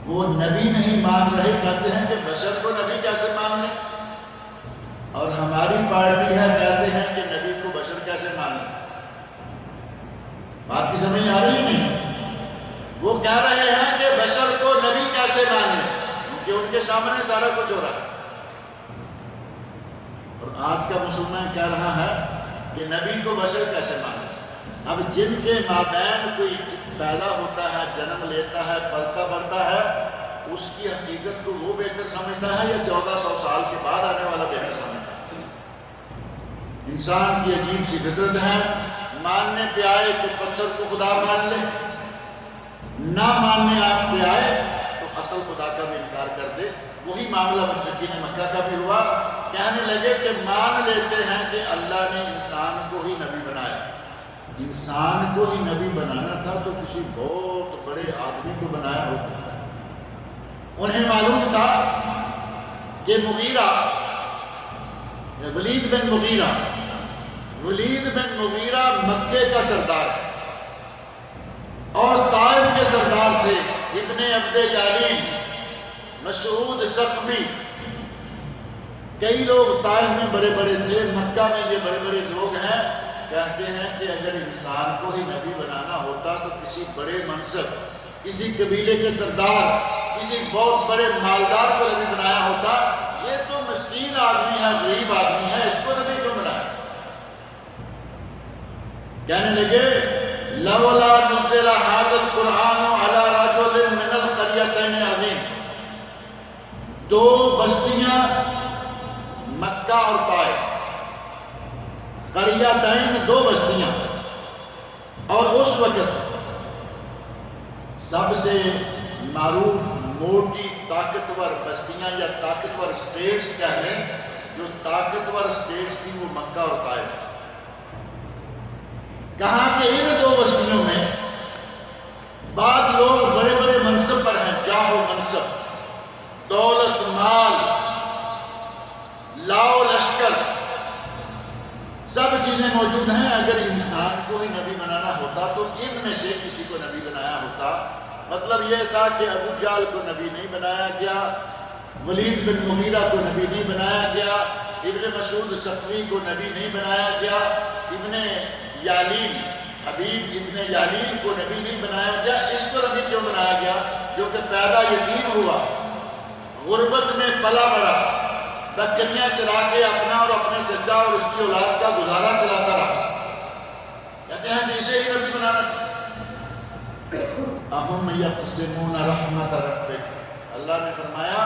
وہ نبی نہیں مان رہے، کہتے ہیں کہ بشر کو نبی کیسے مان لیں؟ اور ہماری پارٹی ہے، کہتے ہیں کہ نبی کو بشر کیسے مان لیں؟ بات کی سمجھ آ رہی نہیں؟ وہ کہہ رہے ہیں کہ بشر کو نبی کیسے مان لیں، کیونکہ ان کے سامنے سارا کچھ ہو رہا ہے۔ اور آج کا مسلمان کہہ رہا ہے کہ نبی کو بشر کیسے مان لیں؟ اب جن کے مابین کوئی پیدا ہوتا ہے، جنم لیتا ہے، پلتا بڑھتا ہے، اس کی حقیقت کو وہ بہتر سمجھتا ہے یا 1400 سال کے بعد آنے والا بہتر سمجھتا ہے؟ انسان کی عجیب سی فطرت ہے، ماننے پہ آئے تو پتھر کو خدا مان لے، نہ ماننے آپ پہ آئے تو اصل خدا کا بھی انکار کر دے۔ وہی معاملہ مشرکین مکہ کا بھی ہوا، کہنے لگے کہ مان لیتے ہیں کہ اللہ نے انسان کو ہی نبی بنایا۔ انسان کو ہی نبی بنانا تھا تو کسی بہت بڑے آدمی کو بنایا ہوتا ہے۔ انہیں معلوم تھا کہ ولید بن مغیرہ مکے کا سردار ہے اور طائف کے سردار تھے، ابن عبد یالین، مسعود ثقفی، کئی لوگ طائف میں بڑے بڑے تھے، مکہ میں یہ بڑے بڑے لوگ ہیں۔ کہتے ہیں کہ اگر انسان کو ہی نبی بنانا ہوتا تو کسی بڑے منصب، کسی قبیلے کے سردار، کسی بہت بڑے مالدار کو نبی بنایا ہوتا۔ یہ تو مسکین آدمی ہے، غریب آدمی ہے، اس کو نبی کیوں بنایا؟ کہنے لگے لولا نزل هذا القرآن على رجل من القريتين عظيم، دو بستیاں مکہ اور طائف، قریتین دو بستیاں، اور اس وقت سب سے معروف موٹی طاقتور بستیاں یا طاقتور سٹیٹس کہہ لیں، جو طاقتور سٹیٹس تھی وہ مکہ اور طائف تھی۔ کہا کہ ان دو بستیوں میں بعض لوگ بڑے بڑے منصب پر ہیں، جاہ و منصب، دولت، مال، لاؤ لشکر، سب چیزیں موجود ہیں۔ اگر انسان کو ہی نبی بنانا ہوتا تو ان میں سے کسی کو نبی بنایا ہوتا۔ مطلب یہ تھا کہ ابو جہل کو نبی نہیں بنایا گیا، ولید بن مغیرہ کو نبی نہیں بنایا گیا، ابن مسعود ثقفی کو نبی نہیں بنایا گیا، ابن یالین، حبیب ابن یالین کو نبی نہیں بنایا گیا۔ اس کو نبی کیوں بنایا گیا؟ جو کہ پیدا یتیم ہوا، غربت میں پلا بڑا، بکریاں چلا کے اپنا اور اپنے چچا اور اس کی اولاد کا گزارا چلاتا رہا۔ کہتے ہیں کہ اسے ہی نبی بنانا تھا۔ اَهُمْ يَقْسِمُونَ رَحْمَةَ رَبِّكَ، اللہ نے فرمایا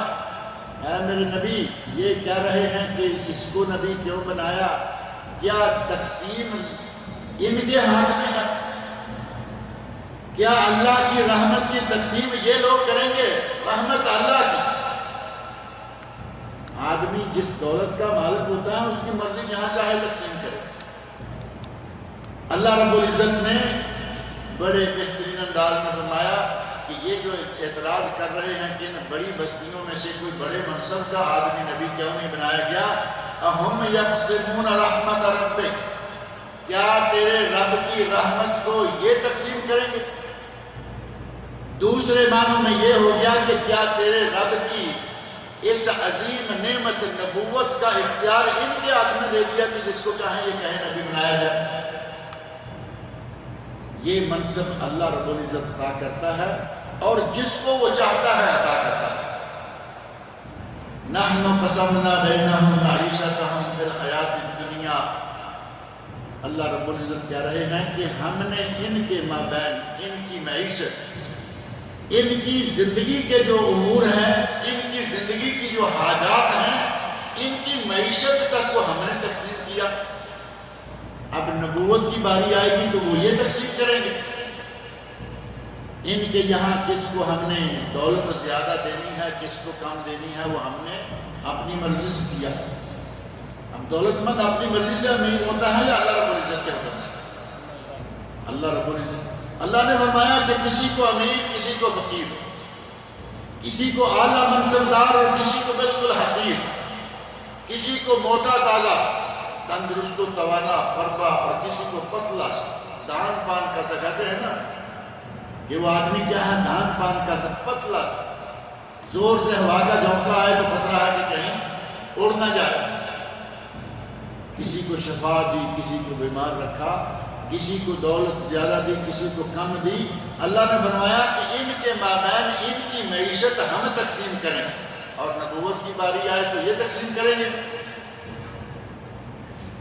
اے میرے نبی، یہ کہہ رہے ہیں کہ اس کو نبی کیوں بنایا؟ کیا تقسیم ان کے ہاتھ میں ہے؟ کیا اللہ کی رحمت کی تقسیم یہ لوگ کریں گے؟ رحمت اللہ کی، آدمی جس دولت کا مالک ہوتا ہے اس کی مرضی جہاں چاہے تقسیم کرے۔ اللہ رب العزت نے بڑے بہترین انداز میں فرمایا کہ یہ جو اعتراض کر رہے ہیں کہ ان بڑی بستیوں میں سے کوئی بڑے منصب کا آدمی نبی کیوں نہیں بنایا گیا؟ اَهُمْ يَقْسِمُونَ رَحْمَةَ رَبِّكَ، کیا تیرے رب کی رحمت کو یہ تقسیم کریں گے؟ دوسرے معنوں میں یہ ہو گیا کہ کیا تیرے رب کی اس اس عظیم نعمت نبوت کا اختیار ان کے ہاتھ میں دے دیا کہ جس کو چاہیں یہ کہیں نبی بنایا جائے۔ یہ منصب اللہ رب العزت عطا کرتا ہے اور جس کو وہ چاہتا ہے عطا کرتا ہے۔ نحن قسمنا بینہم معیشتہم فی الحیات الدنیا، اللہ رب العزت کہہ رہے ہیں کہ ہم نے ان کے مابین ان کی معیشت، ان کی زندگی کے جو امور ہیں، ان کی زندگی کی جو حاجات ہیں، ان کی معیشت تک کو ہم نے تقسیم کیا۔ اب نبوت کی باری آئے گی تو وہ یہ تقسیم کریں گے۔ ان کے یہاں کس کو ہم نے دولت زیادہ دینی ہے، کس کو کم دینی ہے، وہ ہم نے اپنی مرضی سے کیا۔ اب دولت مند اپنی مرضی سے امیر ہوتا ہے یا اللہ رب العزت کے حکم سے؟ اللہ رب العزت۔ اللہ نے فرمایا کہ کسی کو امیر، کسی کو فقیر، کسی کو اعلیٰ منصبدار اور کسی کو بالکل حقیر، کسی کو موٹا تازہ، تندرست و توانا فربا، اور کسی کو پتلا سا دان پان کا سا، کہتے ہیں نا کہ وہ آدمی کیا ہے، دان پان کا سا پتلا سا، زور سے ہوا کا جھونکا آئے تو خطرہ ہے کہ کہیں اڑ نہ جائے۔ کسی کو شفا دی، کسی کو بیمار رکھا، کسی کو دولت زیادہ دی، کسی کو کم دی۔ اللہ نے فرمایا کہ ان کے مابین ان کی معیشت ہم تقسیم کریں، اور نبوت کی باری آئے تو یہ تقسیم کریں گے۔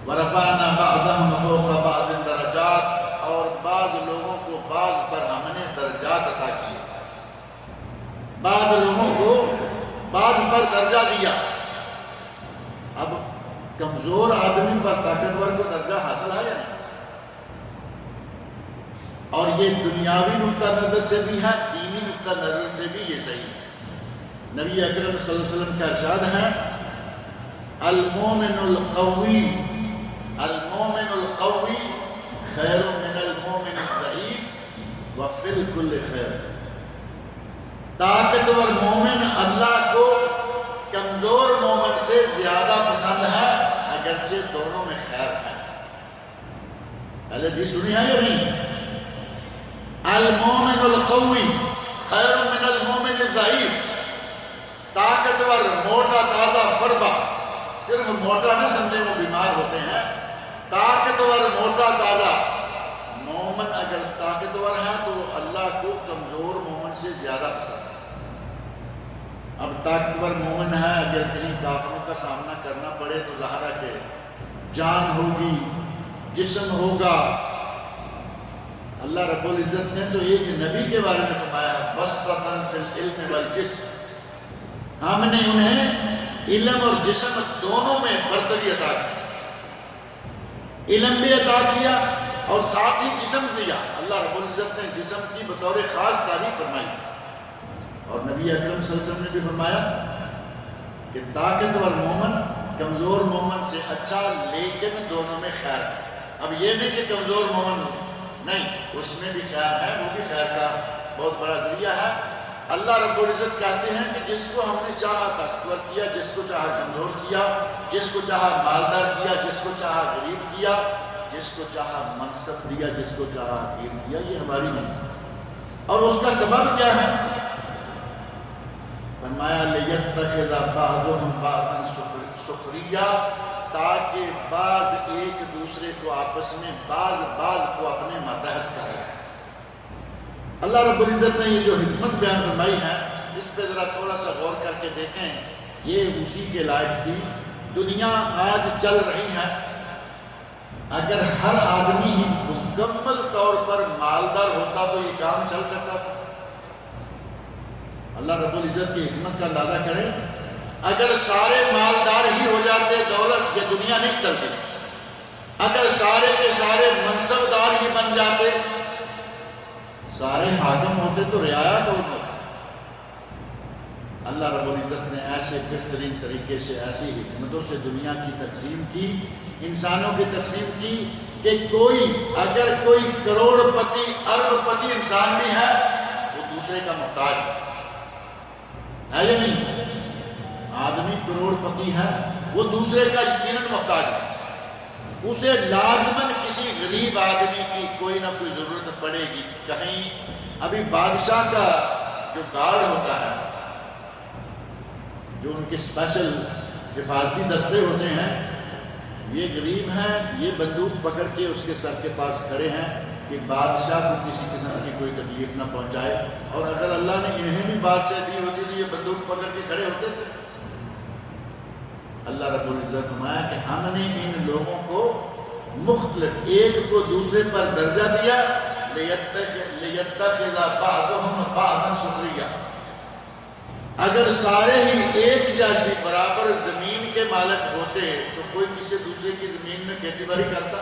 وَرَفَعْنَا بَعْضَهُمْ فَوْقَ بَعْضٍ دَرَجَاتٍ، اور بعض لوگوں کو بعض پر ہم نے درجات عطا کیے، بعض لوگوں کو بعض پر درجہ دیا۔ اب کمزور آدمی پر طاقتور کو درجہ حاصل ہے یا نہیں؟ اور یہ دنیاوی نقطہ نظر سے بھی ہے، دینی نقطہ نظر سے بھی یہ صحیح ہے۔ نبی اکرم صلی اللہ علیہ وسلم کا ارشاد ہے، المومن القوی، المومن القوی خیر من المومن الضعیف وفی الکل خیر۔ طاقتور مومن اللہ کو کمزور مومن سے زیادہ پسند ہے، اگرچہ دونوں میں خیر ہے۔ پہلے بھی سنی ہے یا نہیں؟ المومن القوی خیر من المومن الضعیف، طاقتور موٹا تازہ فربا، صرف موٹا نہ سمجھے وہ بیمار ہوتے ہیں، طاقتور موٹا تازہ مومن اگر طاقتور ہے تو اللہ کو کمزور مومن سے زیادہ پسند ہے۔ اب طاقتور مومن ہے، اگر کہیں کافروں کا سامنا کرنا پڑے تو ظاہر ہے کہ جان ہوگی، جسم ہوگا۔ اللہ رب العزت نے تو ایک نبی کے بارے میں فرمایا ہے، بسطۃ فی العلم والجسم، ہم نے انہیں علم اور جسم دونوں میں برتری عطا کی، علم بھی عطا کیا اور ساتھ ہی جسم دیا۔ اللہ رب العزت نے جسم کی بطور خاص تعریف فرمائی، اور نبی اکرم صلی اللہ علیہ وسلم نے بھی فرمایا کہ طاقتور مومن کمزور مومن سے اچھا، لیکن دونوں میں خیر ہے۔ اب یہ نہیں کہ کمزور مومن نہیں، اس میں بھی خیر ہے، وہ بھی خیر کا بہت بڑا ذریعہ ہے۔ اللہ رب العزت کہتے ہیں کہ جس کو ہم نے چاہا طاقتور کیا، جس کو چاہا کمزور کیا، جس کو چاہا مالدار کیا، جس کو چاہا غریب کیا، جس کو چاہا منصب دیا، جس کو چاہا حقیر کیا۔ یہ ہماری منصب، اور اس کا سبب کیا ہے؟ فرمایا لِيَتَّخِذَ بَعْضُهُمْ بَعْضًا سُخْرِيًّا، تاکہ بعض ایک دوسرے کو آپس میں بعض کو اپنے ماتحت کر رہے ہیں۔ اللہ رب العزت نے یہ جو حکمت بیان فرمائی ہے، اس پہ ذرا تھوڑا سا غور کر کے دیکھیں، یہ اسی کے لائق تھی۔ دنیا آج چل رہی ہے، اگر ہر آدمی ہی مکمل طور پر مالدار ہوتا تو یہ کام چل سکتا تھا؟ اللہ رب العزت کی حکمت کا اندازہ کریں، اگر سارے مالدار ہی ہو جاتے دولت، یہ دنیا نہیں چلتی۔ اگر سارے کے سارے منصبدار ہی بن جاتے، سارے حاکم ہوتے تو رعایا کون ہوتا؟ اللہ رب العزت نے ایسے بہترین طریقے سے، ایسی حکمتوں سے دنیا کی تقسیم کی، انسانوں کی تقسیم کی کہ اگر کوئی کروڑ پتی ارب پتی انسان بھی ہے، وہ دوسرے کا محتاج ہے یا نہیں؟ آدمی کروڑ پتی ہے، وہ دوسرے کا یقیناً محتاج ہے، اسے لازماً کسی غریب آدمی کی کوئی نہ کوئی ضرورت پڑے گی۔ کہیں ابھی بادشاہ کا جو گارڈ ہوتا ہے، جو ان کے اسپیشل حفاظتی دستے ہوتے ہیں، یہ غریب ہیں، یہ بندوق پکڑ کے اس کے سر کے پاس کھڑے ہیں کہ بادشاہ کو کسی قسم کی کوئی تکلیف نہ پہنچائے، اور اگر اللہ نے انہیں بھی بادشاہ دی ہوتی تو یہ بندوق پکڑ کے کھڑے ہوتے تھے؟ اللہ رب العزت فرمایا کہ ہم نے ان لوگوں کو مختلف، ایک کو دوسرے پر درجہ دیا، لِيَتَّخِذَ بَعْضُهُمْ بَعْضًا سُخْرِيًّا۔ اگر سارے ہی ایک جیسی برابر زمین کے مالک ہوتے تو کوئی کسی دوسرے کی زمین میں کھیتی باڑی کرتا؟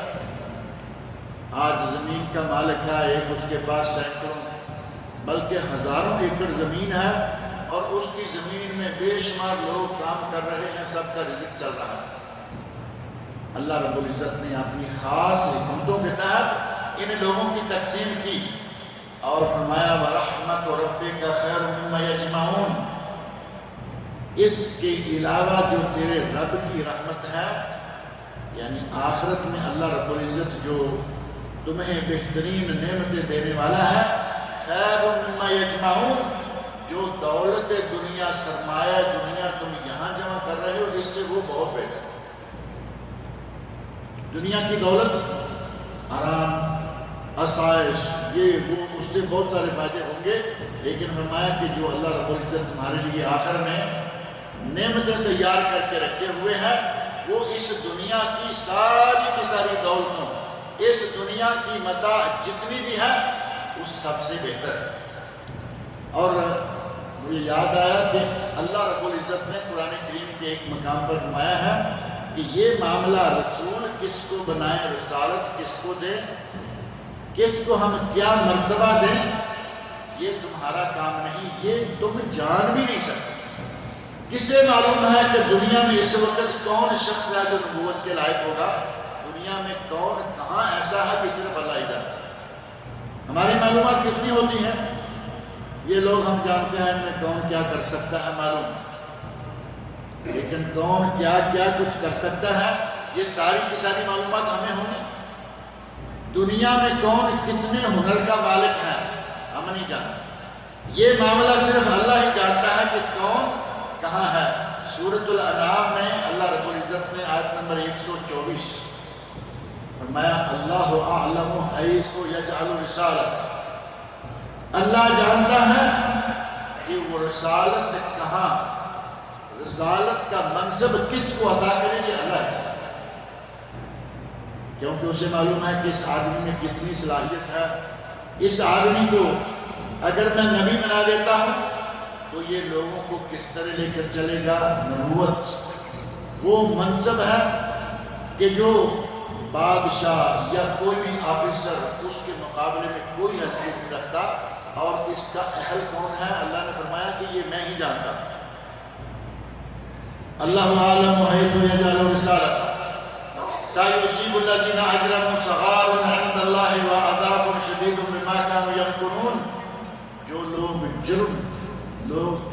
آج زمین کا مالک ہے ایک، اس کے پاس سینکڑوں بلکہ ہزاروں ایکڑ زمین ہے، اور اس کی زمین میں بے شمار لوگ کام کر رہے ہیں، سب کا رزق چل رہا ہے۔ اللہ رب العزت نے اپنی خاص حکمتوں کے تحت ان لوگوں کی تقسیم کی اور فرمایا وَرَحْمَةُ رَبِّكَ خَيْرٌ مِّمَّا يَجْمَعُونَ۔ اس کے علاوہ جو تیرے رب کی رحمت ہے، یعنی آخرت میں اللہ رب العزت جو تمہیں بہترین نعمتیں دینے والا ہے، خیر مما یجمعون، جو دولت دنیا، سرمایہ دنیا تم یہاں جمع کر رہے ہو، اس سے وہ بہت بہتر ہے۔ دنیا کی دولت، آرام، آسائش، یہ وہ، اس سے بہت سارے فائدے ہوں گے، لیکن فرمایا کہ جو اللہ رب العزت تمہارے لیے آخر میں نعمتیں تیار کر کے رکھے ہوئے ہیں، وہ اس دنیا کی ساری دولتوں، اس دنیا کی متاع جتنی بھی ہے اس سب سے بہتر ہے۔ اور مجھے یاد آیا کہ اللہ رب العزت نے قرآن کریم کے ایک مقام پر فرمایا ہے کہ یہ معاملہ رسول کس کو بنائیں، رسالت کس کو دیں، کس کو ہم کیا مرتبہ دیں، یہ تمہارا کام نہیں، یہ تم جان بھی نہیں سکتے۔ کسے معلوم ہے کہ دنیا میں اس وقت کون شخص ہے جو نبوت کے لائق ہوگا؟ دنیا میں کون کہاں ایسا ہے کہ صرف اللہ ہی جانتا ہے۔ ہماری معلومات کتنی ہوتی ہیں، یہ لوگ ہم جانتے ہیں ان میں کون کیا کر سکتا ہے معلوم، لیکن کون کیا کیا کچھ کر سکتا ہے یہ ساری کی ساری معلومات ہمیں ہوں گی۔ دنیا میں کون کتنے ہنر کا مالک ہے ہم نہیں جانتے، یہ معاملہ صرف اللہ ہی جانتا ہے کہ کون کہاں ہے۔ سورۃ الانعام میں اللہ رب العزت نے آیت نمبر 124 فرمایا اللہ اعلم حیث یجعل رسالت، اللہ جانتا ہے کہ وہ رسالت کہاں، رسالت کا منصب کس کو عطا کرے گی، اللہ ہے، کیونکہ اسے معلوم ہے کہ اس آدمی میں کتنی صلاحیت ہے۔ اس آدمی کو اگر میں نبی بنا دیتا ہوں تو یہ لوگوں کو کس طرح لے کر چلے گا۔ نبوت وہ منصب ہے کہ جو بادشاہ یا کوئی بھی آفیسر اس کے مقابلے میں کوئی حیثیت نہیں رکھتا، اور اس کا اہل کون ہے اللہ نے فرمایا کہ یہ میں ہی جانتا ہوں۔ اللہ عالم حیث یجعل رسالتہ سَيُصِيبُ الَّذِينَ أَجْرَمُوا صَغَارٌ عِندَ اللَّهِ وَعَذَابٌ شَدِيدٌ بِمَا كَانُوا يَمْكُرُونَ۔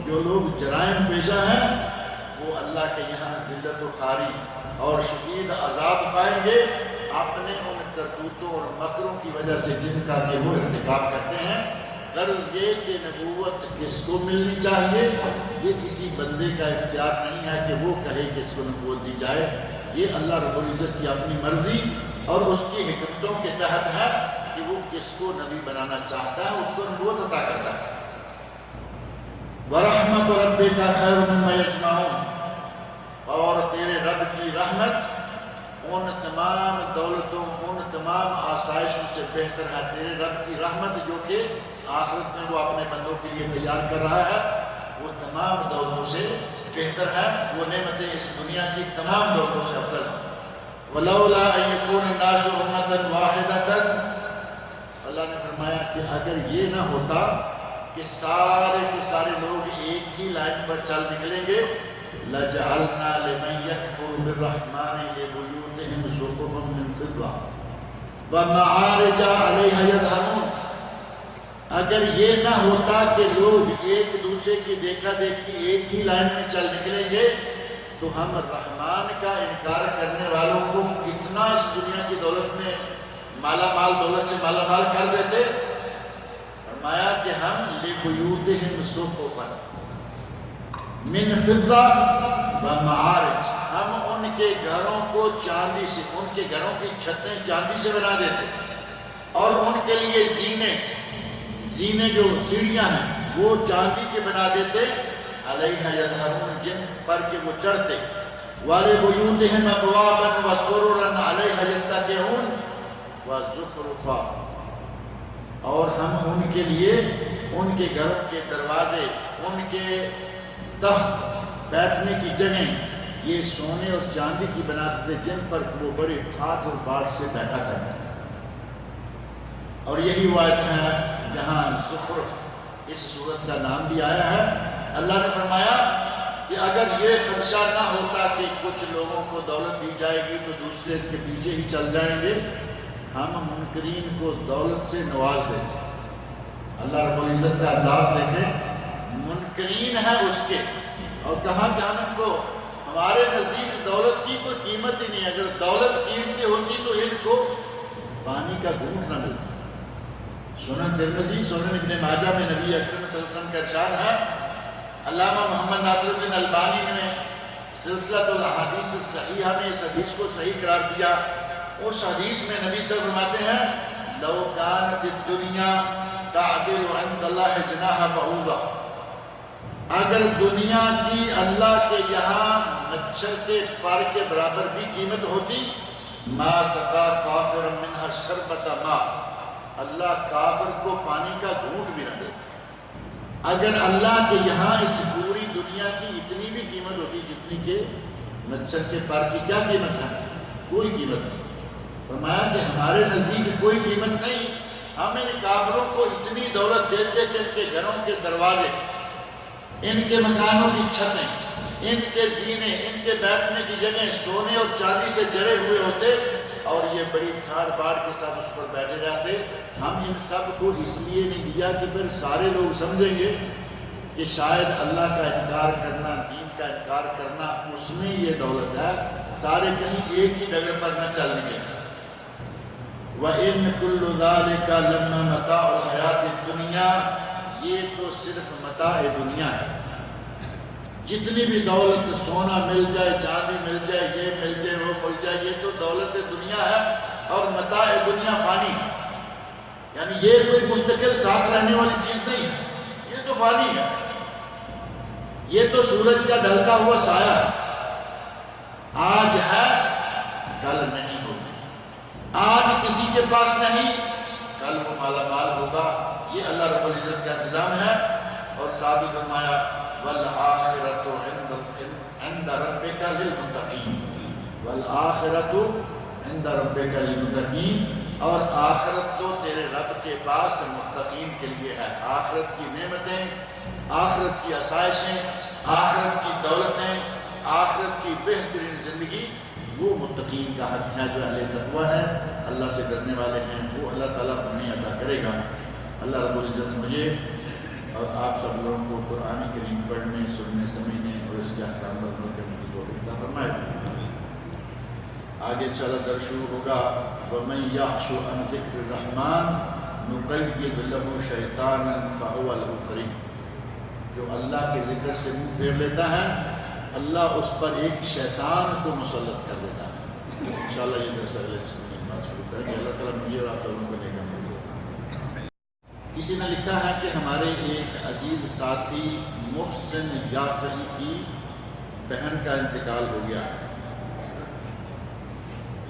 جو لوگ جرائم پیشہ ہیں وہ اللہ کے یہاں ذلت و خواری اور شدید عذاب پائیں گے اپنے ان کرتوتوں اور مکروں کی وجہ سے جن کا کہ وہ ارتکاب کرتے ہیں۔ غرض یہ کہ نبوت کس کو ملنی چاہیے، یہ کسی بندے کا اختیار نہیں ہے کہ وہ کہے کہ اس کو نبوت دی جائے، یہ اللہ رب العزت کی اپنی مرضی اور اس کی حکمتوں کے تحت ہے کہ وہ کس کو نبی بنانا چاہتا ہے اس کو نبوت عطا کرتا ہے۔ وَرَحْمَةُ رَبِّكَ خَيْرٌ مِّمَّا يَجْمَعُونَ، اور تیرے رب کی رحمت ان تمام دولتوں، ان تمام آسائشوں سے بہتر ہے۔ تیرے رب کی رحمت جو کہ آخرت میں وہ اپنے بندوں کے لیے تیار کر رہا ہے، وہ تمام دولتوں سے بہتر ہے، وہ نعمتیں اس دنیا کی تمام دولتوں سے افضل ہیں۔ وَلَوْلَا أَن يَكُونَ النَّاسُ أُمَّةً وَاحِدَةً، اللہ نے فرمایا کہ اگر یہ نہ ہوتا کہ سارے کے سارے لوگ ایک ہی لائن پر چل نکلیں گے، لَجَعَلْنَا لِمَن يَكْفُرُ بِالرَّحْمَنِ لِبُيُوتِهِمْ سُقُفًا مِّن فِضَّةٍ وَمَعَارِجَ عَلَيْهَا يَظْهَرُونَ، اگر یہ نہ ہوتا کہ لوگ ایک دوسرے کی دیکھا دیکھی ایک ہی لائن میں چل نکلیں گے تو ہم رحمان کا انکار کرنے والوں کو کتنا اس دنیا کی دولت میں مالا مال، دولت سے مالا مال کر دیتے۔ فرمایا کہ ہم لِبُيُوتِهِمْ سُقُفًا، من فضہ و معارج، ہم ان کے گھروں کو چاندی سے، ان کے گھروں کی چھتیں چاندی سے بنا دیتے، اور ان کے لیے زینے جو سیڑھیاں ہیں وہ چاندی کے بنا دیتے، علیہا یظہرون، جن پر کہ وہ چڑھتے، وَلِبُیُوتِهِمْ أَبْوَابًا وَسُرُرًا عَلَيْهَا يَتَّكِئُونَ وَزُخْرُفًا، اور ہم ان کے لیے ان کے گھروں کے دروازے، ان کے تخت، بیٹھنے کی جگہیں یہ سونے اور چاندی کی بناتے تھے، جن پر وہ بڑے ٹھاٹ اور باٹ سے بیٹھا کرتے ہیں۔ اور یہی وہ آیت ہے جہاں زخرف اس صورت کا نام بھی آیا ہے۔ اللہ نے فرمایا کہ اگر یہ خدشہ نہ ہوتا کہ کچھ لوگوں کو دولت دی جائے گی تو دوسرے اس کے پیچھے ہی چل جائیں گے، ہم منکرین کو دولت سے نواز دیتے۔ اللہ رب العزت کا انداز دیکھیں، منکرین ہے اس کے، اور کہاں کہ ہم ان کو، ہمارے نزدیک دولت کی کوئی قیمت ہی نہیں ہے، اگر دولت قیمتی ہوتی تو ان کو پانی کا گھونٹ نہ ملتا۔ سنن ترمذی، سنن ابن ماجہ میں نبی اکرم صلی اللہ علیہ وسلم کا ارشاد ہے، علامہ محمد ناصر الدین البانی نے سلسلۃ الاحادیث الصحیحہ میں اس حدیث کو صحیح قرار دیا۔ اس حدیث میں نبی صلی اللہ علیہ وسلم فرماتے ہیں، لو کانت الدنیا تعدل عند اللہ جناح بعوضہ، اگر دنیا کی اللہ کے یہاں مچھر کے پر کے برابر بھی قیمت ہوتی، ما سقا کافرا منها شربۃ ماء، اللہ کافر کو پانی کا گھونٹ بھی نہ دیتا۔ اگر اللہ کے یہاں اس پوری دنیا کی اتنی بھی قیمت ہوتی جتنی کہ مچھر کے پر کی کیا قیمت ہے؟ کوئی قیمت نہیں۔ فرمایا کہ ہمارے نزدیک کوئی قیمت نہیں، ہم ان کافروں کو اتنی دولت دیتے کہ ان کے گھروں کے دروازے، ان کے مکانوں کی چھتیں، ان کے زینے، ان کے بیٹھنے کی جگہیں سونے اور چاندی سے جڑے ہوئے ہوتے، اور یہ بڑی ٹھاٹ باٹ کے ساتھ اس پر بیٹھے رہتے۔ ہم ان سب کو اس لیے نہیں دیا کہ پھر سارے لوگ سمجھیں گے کہ شاید اللہ کا انکار کرنا، دین کا انکار کرنا، اس میں یہ دولت ہے، سارے کہیں ایک ہی ڈگر پر نہ چلیں گے۔ وَإِنَّ كُلُّ ذَلِكَ لَمَّا مَتَاعُ الْحَيَاةِ الدُّنْيَا، یہ تو صرف متاع دنیا ہے۔ جتنی بھی دولت، سونا مل جائے، چاندی مل جائے، یہ مل جائے، وہ مل جائے، یہ تو دولت دنیا ہے، اور متاع دنیا فانی ہے، یعنی یہ کوئی مستقل ساتھ رہنے والی چیز نہیں ہے، یہ تو فانی ہے، یہ تو سورج کا ڈھلتا ہوا سایہ ہے، آج ہے کل نہیں ہوگی، آج کسی کے پاس نہیں کل وہ مالا مال ہوگا، یہ اللہ رب العزت کا انتظام ہے۔ اور ساتھ ہی فرمایا وَالْآخِرَةُ عِنْدَ رَبِّكَ لِلْمُتَّقِينَ، وَالْآخِرَةُ عِنْدَ رَبِّكَ لِلْمُتَّقِينَ، اور آخرت تو تیرے رب کے پاس متقین کے لیے ہے۔ آخرت کی نعمتیں، آخرت کی آسائشیں، آخرت کی دولتیں، آخرت کی بہترین زندگی وہ متقین کا حق ہے، جو اہل تقویٰ ہے، اللہ سے ڈرنے والے ہیں، وہ اللہ تعالیٰ انہیں عطا کرے گا۔ اللہ رب العزت مجھے اور آپ سب لوگوں کو قرآن کریم پڑھنے، سننے، سمجھنے اور اس کے احکام پر عمل کرنے کی توفیق عطا فرمائے۔ آگے چلا در شروع ہوگا، وَمَن يَعْشُ عَن ذِكْرِ الرَّحْمَٰنِ نُقَيِّضْ لَهُ شَيْطَانًا فَهُوَ لَهُ قَرِينٌ، جو اللہ کے ذکر سے منہ پھیر لیتا ہے، اللہ اس پر ایک شیطان کو مسلط کر دیتا ہے۔ انشاءاللہ یہ درس اگلے بات شروع کریں گے۔ اللہ تعالیٰ مجھے اور آپ لوگوں کو نیک عمل دے۔ کسی نے لکھا ہے کہ ہمارے ایک عزیز ساتھی محسن یافعی کی بہن کا انتقال ہو گیا ہے،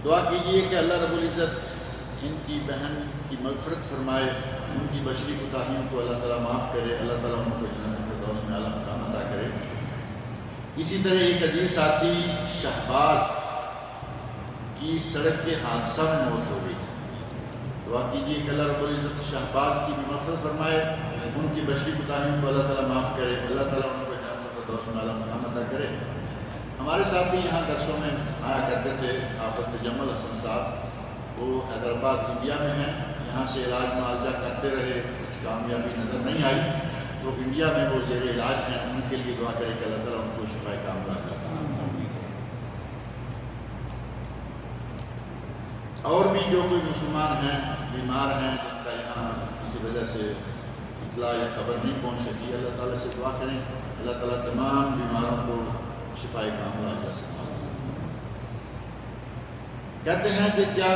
دعا کیجئے کہ اللہ رب العزت ان کی بہن کی مغفرت فرمائے، ان کی بشری کوتاہیوں کو اللہ تعالیٰ معاف کرے، اللہ تعالیٰ ان کو جنت الفردوس میں اعلیٰ مقام عطا کرے۔ اسی طرح ایک عزیز ساتھی شہباز کی سڑک کے حادثہ میں موت ہو گئی، دعا کیجئے کہ اللہ رب العزت شہباز کی بھی مغفرت فرمائے، ان کی بشری کوتاہیوں کو اللہ تعالیٰ معاف کرے، اللہ تعالیٰ ان کو جنت الفردوس میں اعلیٰ مقام عطا کرے۔ ہمارے ساتھی یہاں درسوں میں آیا کرتے تھے، آفت جمل حسن صاحب، وہ حیدرآباد انڈیا میں ہیں، یہاں سے علاج معالجہ کرتے رہے، کچھ کامیابی نظر نہیں آئی، تو انڈیا میں وہ زیر علاج ہیں، ان کے لیے دعا کرے کہ اللہ تعالیٰ ان کو شفا کاملہ عطا فرمائے۔ اور بھی جو کوئی مسلمان ہیں، بیمار ہیں، جن کا یہاں کسی وجہ سے اطلاع یا خبر نہیں پہنچ سکی، اللہ تعالیٰ سے دعا کریں اللہ تعالیٰ تمام بیماروں کو شفائے کاملہ عطا فرمائے۔ کہتے ہیں کہ کیا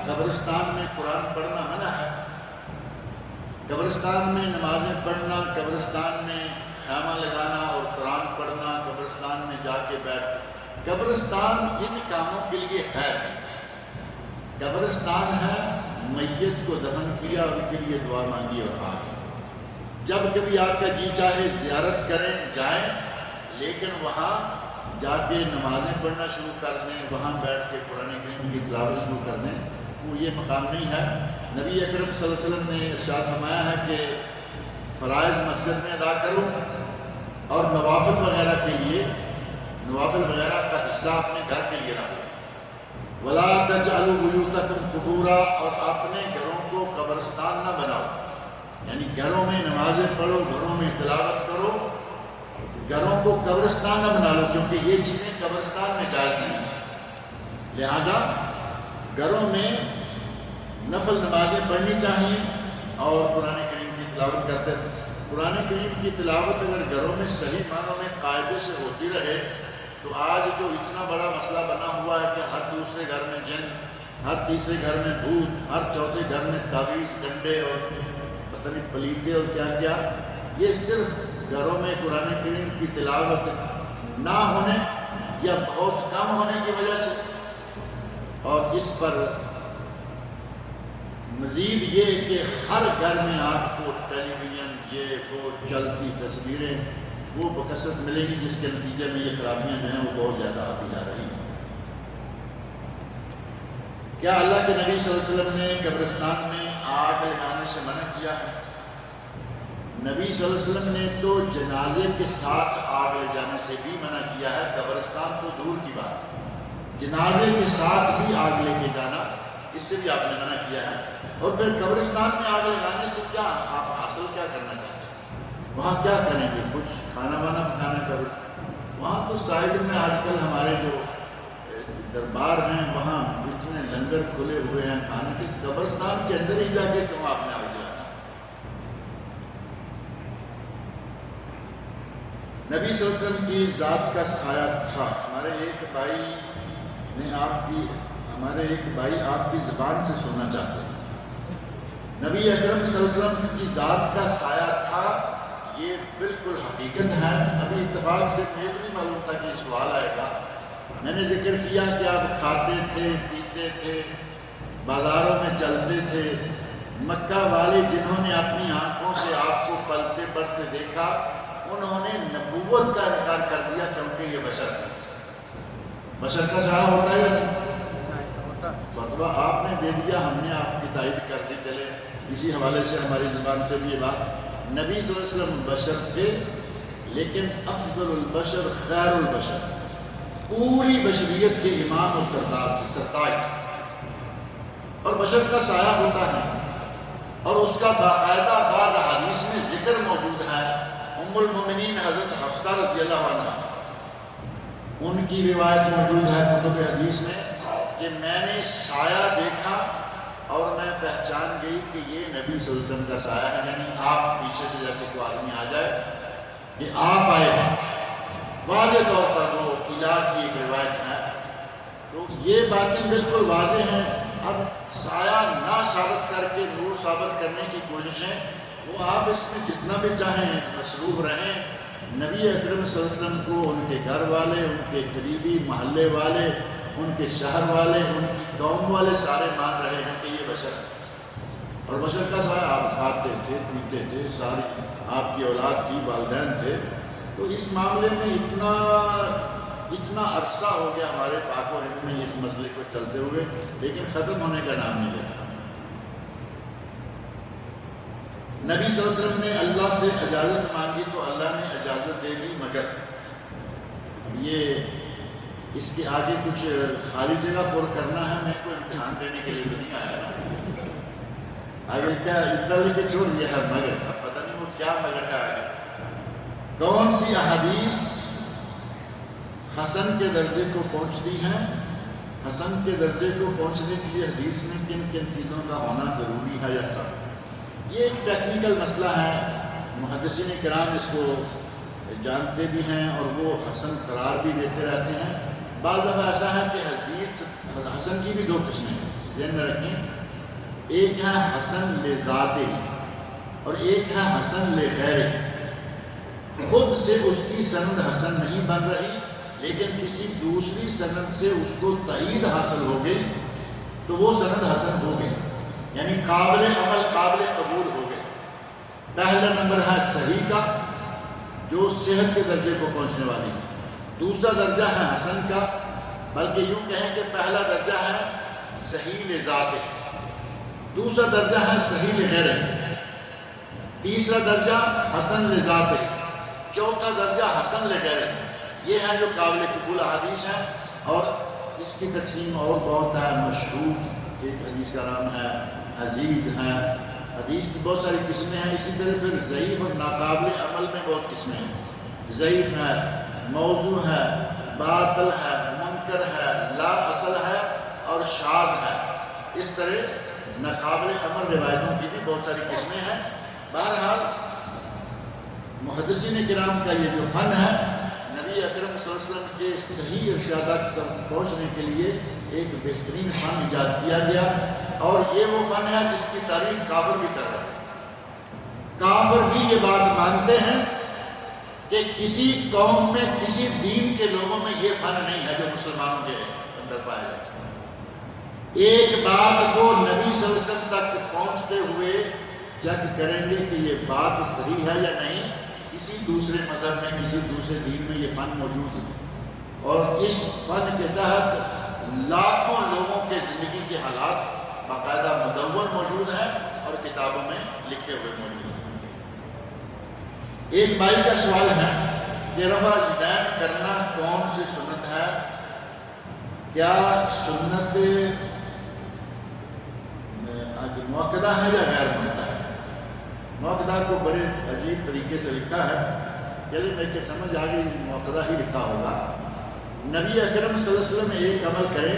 قبرستان میں قرآن پڑھنا منع ہے؟ قبرستان میں نمازیں پڑھنا، قبرستان میں خیمہ لگانا اور قرآن پڑھنا، قبرستان میں جا کے بیٹھ، قبرستان ان کاموں کے لیے ہے۔ قبرستان ہے، میت کو دفن کیا، ان کے لیے دعا مانگی اور آ گئے۔ جب کبھی آپ کا جی چاہے زیارت کریں جائیں، لیکن وہاں جا کے نمازیں پڑھنا شروع کر دیں، وہاں بیٹھ کے قرآن کریم کی تلاوت شروع کر دیں، وہ یہ مقام نہیں ہے۔ نبی اکرم صلی اللہ علیہ وسلم نے ارشاد فرمایا ہے کہ فرائض مسجد میں ادا کرو اور نوافل وغیرہ کے لیے، نوافل وغیرہ کا حصہ اپنے گھر کے لیے رکھو۔ وَلَا تَجْعَلُوا بُيُوتَكُمْ قُبُورًا، اور اپنے گھروں کو قبرستان نہ بناؤ، یعنی گھروں میں نمازیں پڑھو، گھروں میں تلاوت کرو، گھروں کو قبرستان نہ بنا لو، کیونکہ یہ چیزیں قبرستان میں جائز ہیں۔ لہذا گھروں میں نفل نمازیں پڑھنی چاہیے اور قرآن کریم کی تلاوت کرتے ہیں۔ قرآن کریم کی تلاوت اگر گھروں میں صحیح معنوں میں قاعدے سے ہوتی رہے تو آج جو اتنا بڑا مسئلہ بنا ہوا ہے کہ ہر دوسرے گھر میں جن، ہر تیسرے گھر میں بھوت، ہر چوتھے گھر میں تعویذ، ڈنڈے اور پتہ نہیں پلیتے اور کیا کیا، یہ صرف گھروں میں قرآن کریم کی تلاوت نہ ہونے یا بہت کم ہونے کی وجہ سے، اور اس پر مزید یہ کہ ہر گھر میں آپ کو ٹیلی ویژن، یہ وہ چلتی تصویریں وہ بکثرت ملے گی، جس کے نتیجے میں یہ خرابیاں جو ہیں وہ بہت زیادہ آتی جا رہی ہیں۔ کیا اللہ کے نبی صلی اللہ علیہ وسلم نے قبرستان میں آگ لگانے سے منع کیا ہے؟ نبی صلی اللہ علیہ وسلم نے تو جنازے کے ساتھ آگ لے جانے سے بھی منع کیا ہے، قبرستان تو دور کی بات ہے، جنازے کے ساتھ بھی آگ لے کے جانا اس سے بھی آپ نے منع کیا ہے۔ اور پھر قبرستان میں آگ لگانے سے کیا آپ حاصل کیا کرنا چاہتے ہیں؟ وہاں کیا کریں گے؟ کچھ کھانا وانا پکانا قبرستان؟ وہاں تو سائڈ میں آج کل ہمارے جو دربار ہیں وہاں اتنے لنگر کھلے ہوئے ہیں کھانے کے، قبرستان کے اندر ہی جا کے کیوں آپ نے آگ جلانا؟ نبی صلی اللہ علیہ وسلم کی ذات کا سایہ تھا۔ ہمارے ایک بھائی آپ کی زبان سے سننا چاہتے ہیں۔ نبی اکرم صلی اللہ علیہ وسلم کی ذات کا سایہ تھا، یہ بالکل حقیقت ہے۔ ابھی اتفاق سے مجھے نہیں معلوم تھا کہ سوال آئے گا۔ میں نے ذکر کیا کہ آپ کھاتے تھے، پیتے تھے، بازاروں میں چلتے تھے۔ مکہ والے جنہوں نے اپنی آنکھوں سے آپ کو پلتے بڑھتے دیکھا، انہوں نے نبوت کا انکار کر دیا، کیونکہ یہ بشر ہے۔ بشر کا سایہ ہوتا ہے یا نہیں؟ فتویٰ آپ نے دے دیا، ہم نے آپ کی تائید کرتے چلے۔ اسی حوالے سے ہماری زبان سے بھی یہ بات، نبی صلی اللہ علیہ وسلم بشر تھے، لیکن افضل البشر خیر البشر، پوری بشریت کے امام اور سردار تھے، سرتاج تھے، اور بشر کا سایہ ہوتا ہے، اور اس کا باقاعدہ بعض حدیث میں ذکر موجود ہے۔ ام المومنین حضرت حفصہ رضی اللہ عنہ، ان کی روایت موجود ہے کتب حدیث میں کہ میں نے سایہ دیکھا اور میں پہچان گئی کہ یہ نبی صلی اللہ علیہ وسلم کا سایہ ہے، یعنی آپ پیچھے سے جیسے کوئی آدمی آ جائے کہ آپ آئے ہیں، واضح طور پر وہ الہ کی ایک روایت ہے۔ تو یہ باتیں بالکل واضح ہیں۔ اب سایہ نہ ثابت کر کے نور ثابت کرنے کی کوششیں، وہ آپ اس میں جتنا بھی چاہیں مصروف رہیں، نبی اکرم صلی اللہ علیہ وسلم کو ان کے گھر والے، ان کے قریبی محلے والے، ان کے شہر والے، ان کی قوم والے سارے مان رہے ہیں کہ یہ بشر ہے، اور بشر کا سایہ آپ کھاتے تھے، پیتے تھے، ساری آپ کی اولاد تھی، والدین تھے۔ تو اس معاملے میں اتنا عرصہ ہو گیا ہمارے پاک و ہند میں اس مسئلے کو چلتے ہوئے، لیکن ختم ہونے کا نام نہیں لیتا۔ نبی صلی اللہ علیہ وسلم نے اللہ سے اجازت مانگی تو اللہ نے اجازت دے دی، مگر یہ اس کے آگے کچھ خالی جگہ پر کرنا ہے، میں کوئی امتحان دینے کے لیے تو نہیں آیا نا، آگے کیا اتنا لے کے چھوڑ دیا ہے مگر، اب پتہ نہیں وہ کیا مگر ہے آگے۔ کون سی احادیث حسن کے درجے کو پہنچتی ہیں؟ حسن کے درجے کو پہنچنے کے لیے حدیث میں کن کن چیزوں کا ہونا ضروری ہے یا سب؟ یہ ایک ٹیکنیکل مسئلہ ہے، محدثین کرام اس کو جانتے بھی ہیں اور وہ حسن قرار بھی دیتے رہتے ہیں۔ بعض دفعہ ایسا ہے کہ حدیث حسن کی بھی دو قسمیں ہیں، ذہن میں رکھیں، ایک ہے حسن لذاتہ اور ایک ہے حسن لغیرہ۔ خود سے اس کی سند حسن نہیں بن رہی، لیکن کسی دوسری سند سے اس کو تائید حاصل ہو گئی تو وہ سند حسن ہو گئی، یعنی قابل عمل قابل قبول ہو گئے۔ پہلا نمبر ہے صحیح کا جو صحت کے درجے کو پہنچنے والی ہے، دوسرا درجہ ہے حسن کا، بلکہ یوں کہیں کہ پہلا درجہ ہے صحیح لذاتہ، دوسرا درجہ ہے صحیح لغیرہ، تیسرا درجہ حسن لذاتہ، چوتھا درجہ حسن لغیرہ۔ یہ ہے جو قابل قبول حدیث ہے، اور اس کی تقسیم اور بہت ہے۔ مشہور ایک حدیث کا نام ہے، عزیز ہے، حدیث کی بہت ساری قسمیں ہیں۔ اسی طرح پھر ضعیف اور ناقابل عمل میں بہت قسمیں ہیں، ضعیف ہے، موضوع ہے، باطل ہے، منکر ہے، لا اصل ہے اور شاذ ہے۔ اس طرح ناقابل عمل روایتوں کی بھی بہت ساری قسمیں ہیں۔ بہرحال محدثین کرام کا یہ جو فن ہے، نبی اکرم صلی اللہ علیہ وسلم کے صحیح ارشادات تک پہنچنے کے لیے ایک بہترین فن ایجاد کیا گیا، اور یہ وہ فن ہے جس کی تعریف کافر بھی کر رہے ہیں۔ کافر بھی یہ بات مانتے ہیں کہ کسی قوم میں، کسی دین کے لوگوں میں یہ فن نہیں ہے جو مسلمانوں کے اندر پایا جاتا ہے۔ ایک بات کو نبی صلی اللہ علیہ وسلم تک پہنچتے ہوئے چیک کریں گے کہ یہ بات صحیح ہے یا نہیں، کسی دوسرے مذہب میں، کسی دوسرے دین میں یہ فن موجود ہے، اور اس فن کے تحت لاکھوں لوگوں کے زندگی کے حالات باقاعدہ مدون موجود ہیں اور کتابوں میں لکھے ہوئے موجود ہیں۔ ایک بھائی کا سوال ہے کہ رفع الیدین کرنا کون سی سنت ہے؟ کیا سنت موقدہ ہے یا غیر موقدہ ہے؟ موقدہ کو بڑے عجیب طریقے سے لکھا ہے، چلیے میں کہ سمجھ آ گئی موقدہ ہی لکھا ہوگا۔ نبی اکرم صلی اللہ علیہ وسلم ایک عمل کریں،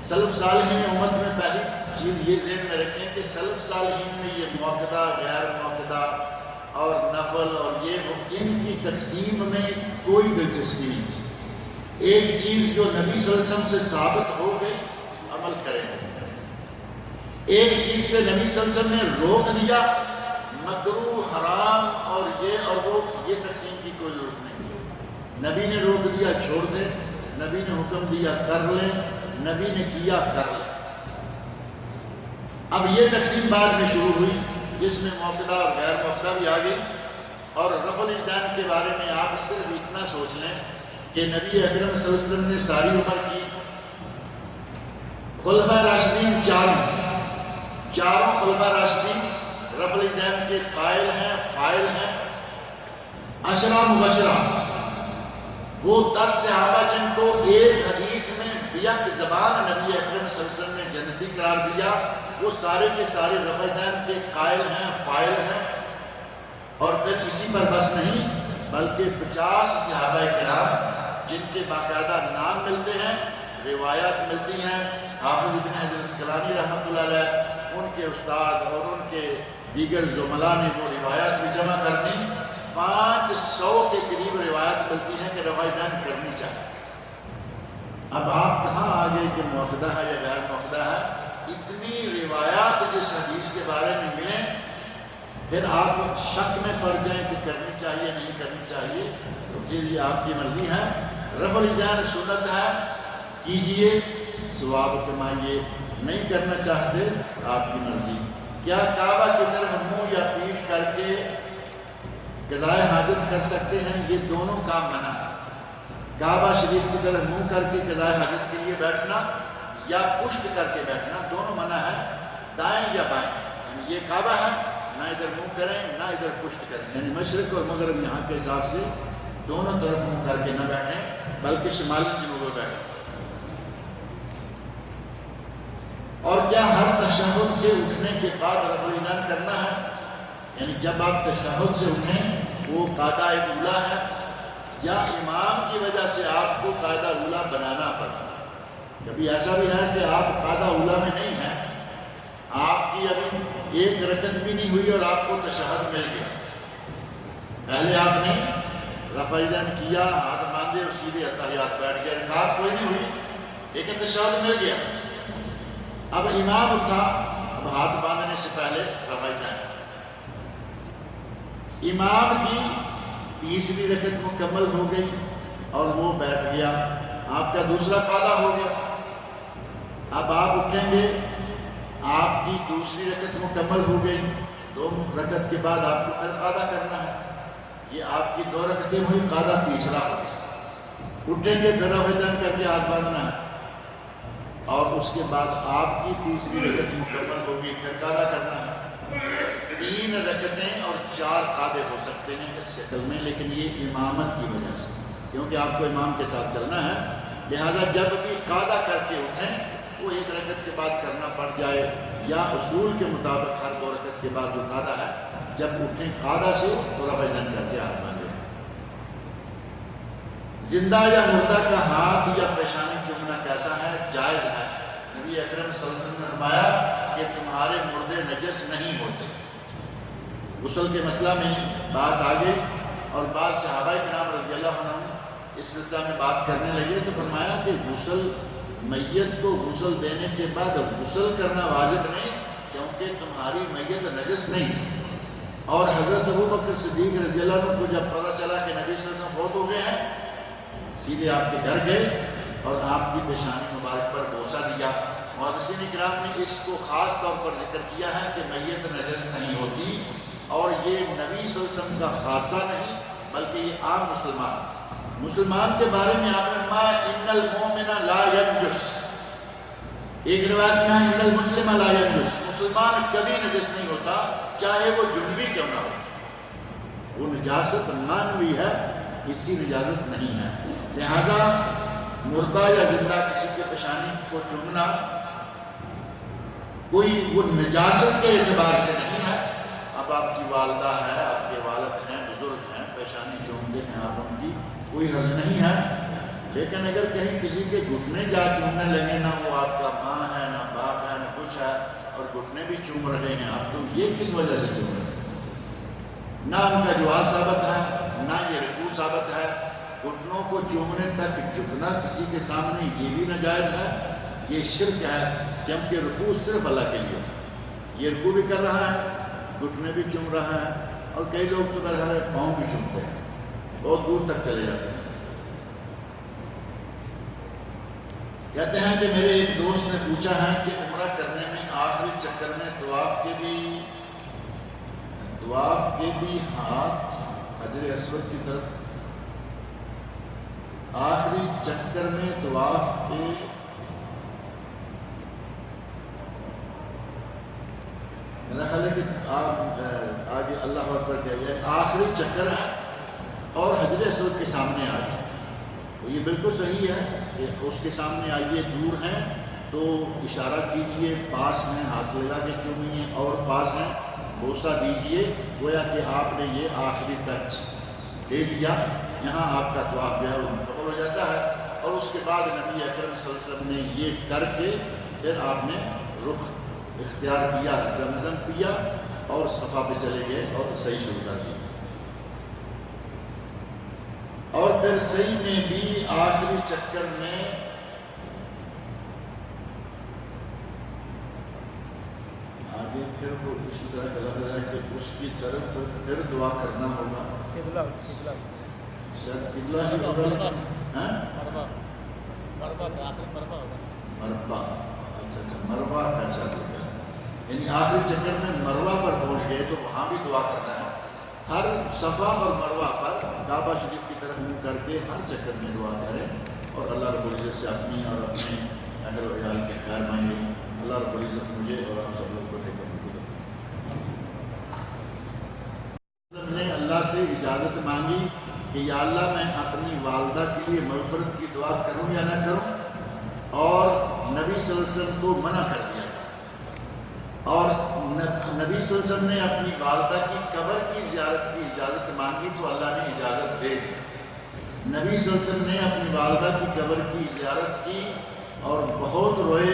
سلف صالحین امت میں پہلی چیز یہ ذہن میں رکھیں کہ سلف صالحین میں یہ موقدہ، غیر موقدہ اور نفل اور یہ ان کی تقسیم میں کوئی دلچسپی نہیں تھی۔ ایک چیز جو نبی صلی اللہ علیہ وسلم سے ثابت ہو گئی عمل کریں، ایک چیز سے نبی صلی اللہ علیہ وسلم نے روک دیا، مکروہ، حرام اور وہ یہ تقسیم کی کوئی ضرورت نہیں تھی۔ نبی نے روک دیا چھوڑ دیں، نبی نے حکم دیا کر لیں، نبی نے کیا کر لیں۔ اب یہ تقسیم بعد میں شروع ہوئی جس میں موقدہ اور غیر موقدہ بھی آ گئی، اور رفع الیدین کے بارے میں آپ صرف اتنا سوچ لیں کہ نبی اکرم صلی اللہ علیہ وسلم نے ساری عمر کی، خلفائے راشدین چاروں خلفائے راشدین رفع الیدین کے قائل ہیں، فاعل ہیں۔ عشرہ مبشرہ، وہ 10 صحابہ جن کو ایک حدیث میں بیک زبان نبی اکرم صلی اللہ علیہ وسلم نے جنتی قرار دیا، وہ سارے کے سارے رفع الیدین کے قائل ہیں، فاعل ہیں۔ اور پھر اسی پر بس نہیں بلکہ 50 صحابہ کرام جن کے باقاعدہ نام ملتے ہیں، روایات ملتی ہیں۔ حافظ ابن حجر اسقلانی رحمۃ اللہ علیہ، ان کے استاد اور ان کے دیگر زملاء نے وہ روایات بھی جمع کر دی، 500 کے قریب روایات ملتی ہیں کہ رفع الیدین کرنی چاہیے۔ اب آپ کہاں آگے کہ موقدہ ہے یا غیر موقدہ ہے؟ اتنی روایات جس حدیث کے بارے میں ملیں، پھر آپ شک میں پڑ جائیں کہ کرنی چاہیے نہیں کرنی چاہیے، تو پھر یہ آپ کی مرضی ہے۔ رفع الیدین سنت ہے، کیجئے، ثواب کمائیے، نہیں کرنا چاہتے آپ کی مرضی۔ کیا کعبہ کی طرف منہ یا پیٹھ کر کے قضائے حاجت کر سکتے ہیں؟ یہ دونوں کام منع ہے۔ کعبہ شریف کی طرف منہ کر کے قضائے حاجت کے لیے بیٹھنا یا پشت کر کے بیٹھنا دونوں منع ہے، دائیں یا بائیں، یعنی یہ کعبہ ہے، نہ ادھر منہ کریں نہ ادھر پشت کریں، یعنی مشرق اور مغرب یہاں کے حساب سے دونوں طرف منہ کر کے نہ بیٹھیں بلکہ شمالی جنوب میں بیٹھیں۔ اور کیا ہر تشہد کے اٹھنے کے بعد رفع الیدین کرنا ہے؟ یعنی جب آپ تشہد سے اٹھیں وہ قاعدہ اولیٰ ہے یا امام کی وجہ سے آپ کو قاعدہ اولیٰ بنانا پڑتا ہے؟ کبھی ایسا بھی ہے کہ آپ قاعدہ اولیٰ میں نہیں ہیں، آپ کی ابھی ایک رکعت بھی نہیں ہوئی اور آپ کو تشہد مل گیا، پہلے آپ نے رفع کیا، ہاتھ باندھے اور سیدھے اتحیات بیٹھ گیا، رکعت کوئی نہیں ہوئی لیکن تشہد مل گیا۔ اب امام اٹھا، اب ہاتھ باندھنے سے پہلے رفع امام کی تیسری رکعت مکمل ہو گئی اور وہ بیٹھ گیا، آپ کا دوسرا قاعدہ ہو گیا۔ اب آپ اٹھیں گے، آپ کی دوسری رکعت مکمل ہو گئی، 2 رکعت کے بعد آپ کو پھر قاعدہ کرنا ہے، یہ آپ کی 2 رکعتیں ہوئی، قاعدہ تیسرا ہو گیا۔ اٹھیں گے پھر رفع کر کے ہاتھ باندھنا ہے اور اس کے بعد آپ کی تیسری رکعت مکمل ہوگی، پھر قاعدہ کرنا ہے۔ 3 رکعتیں اور 4 قاعدے ہو سکتے ہیں اس شکل میں، لیکن یہ امامت کی وجہ سے، کیونکہ آپ کو امام کے ساتھ چلنا ہے، لہذا جب بھی قاعدہ کر کے اٹھیں وہ 1 رکعت کے بعد کرنا پڑ جائے، یا اصول کے مطابق ہر 2 رکعت کے بعد جو قاعدہ ہے جب اٹھیں قاعدہ سے تو رفع کر کے ہاتھ باندھیں۔ زندہ یا مردہ کا ہاتھ یا پیشانی چومنا کیسا ہے؟ جائز ہے۔ نبی اکرم صلی اللہ علیہ وسلم نے فرمایا کہ تمہارے مردے نجس نہیں ہوتے۔ غسل کے مسئلہ میں بات آ گئی اور بعض صحابہ کرام رضی اللہ عنہم اس سلسلہ میں بات کرنے لگے تو فرمایا کہ غسل، میت کو غسل دینے کے بعد غسل کرنا واجب نہیں، کیونکہ تمہاری میت نجس نہیں تھی۔ اور حضرت ابوبکر صدیق رضی اللہ عنہ کو جب پتہ چلا کہ نبی صلی اللہ علیہ وسلم فوت ہو گئے ہیں، سیدھے آپ کے گھر گئے اور آپ کی پیشانی مبارک پر بوسہ دیا۔ محدثین کرام نے اس کو خاص طور پر ذکر کیا ہے کہ میت نجس نہیں ہوتی، اور یہ نبی صلی اللہ علیہ وسلم کا خاصہ نہیں بلکہ یہ عام مسلمان کے بارے میں آپ نے فرمایا ان المؤمن لا ینجس، ایک روایت میں ان المسلم لا ینجس، مسلمان کبھی نجس نہیں ہوتا چاہے وہ جنبی کیوں نہ ہو، وہ نجاست مانوی ہے، اسی نجاست نہیں ہے۔ لہذا مردہ یا زندہ کسی کے پیشانی کو چومنا کوئی وہ نجاست کے اعتبار سے نہیں ہے۔ اب آپ کی والدہ ہے، آپ کے والد ہیں، بزرگ ہیں، پیشانی چومتے ہیں آپ ان کی، کوئی حرج نہیں ہے، لیکن اگر کہیں کسی کے گھٹنے جا چومنے لگے، نہ وہ آپ کا ماں ہے نہ باپ ہے نہ کچھ ہے، اور گھٹنے بھی چوم رہے ہیں آپ، تو یہ کس وجہ سے چوم رہے ہیں؟ نہ ان کا جواز ثابت ہے نہ یہ رکوع ثابت ہے۔ گھٹنوں کو چومنے تک جھکنا کسی کے سامنے یہ بھی ناجائز ہے، یہ شرک ہے، کیونکہ رکوع صرف اللہ کے لیے ہے۔ یہ رکوع بھی کر رہا ہے، گھٹنے بھی چوم رہا ہے، اور کئی لوگ تو بہرحال پاؤں بھی چومتے ہیں، بہت دور تک چلے جاتے ہیں۔ کہتے ہیں کہ میرے ایک دوست نے پوچھا ہے کہ عمرہ کرنے میں آخری چکر میں طواف کے بھی ہاتھ حجر اسود کی طرف، آخری چکر میں طواف کے میرا خیال ہے کہ آپ آگے اللہ اکبر کہہ گیا، آخری چکر ہے اور حجر اسود کے سامنے آ گئے، تو یہ بالکل صحیح ہے کہ اس کے سامنے آئیے، دور ہیں تو اشارہ کیجئے، پاس ہیں ہاتھ لگا کے چومیے، اور پاس ہیں بوسہ دیجئے، گویا کہ آپ نے یہ آخری ٹچ دے دیا، یہاں آپ کا طواف جو ہے وہ مکمل ہو جاتا ہے۔ اور اس کے بعد نبی اکرم صلی اللہ علیہ وسلم نے یہ کر کے پھر آپ نے رخ اختیار کیا، زمزم پیا اور صفا پہ چلے گئے اور صحیح شروع کر دیا۔ اور پھر صحیح میں بھی آخری چکر میں آگے پھر وہ اسی طرح کا لفظ ہے کہ اس کی طرف پھر دعا کرنا ہوگا، شاید قبلہ ہی ہوگا، مربع، اچھا مربع ایسا ہوگا، یعنی آخری چکر میں مروہ پر پہنچ گئے تو وہاں بھی دعا کرنا ہے۔ ہر صفا اور مروہ پر کعبہ شریف کی طرف منہ کر کے ہر چکر میں دعا کریں، اور اللہ رب العزت سے اپنی اور اپنے اہل و عیال کے خیر مانگے۔ اللہ رب العزت مجھے اور آپ سب لوگ کو نے اللہ سے اجازت مانگی کہ یا اللہ میں اپنی والدہ کے لیے مغفرت کی دعا کروں یا نہ کروں، اور نبی صلی اللہ علیہ وسلم کو منع کر دیا تھا، اور نبی صلی اللہ علیہ وسلم نے اپنی والدہ کی قبر کی زیارت کی اجازت مانگی تو اللہ نے اجازت دے دی۔ نبی صلی اللہ علیہ وسلم نے اپنی والدہ کی قبر کی زیارت کی اور بہت روئے،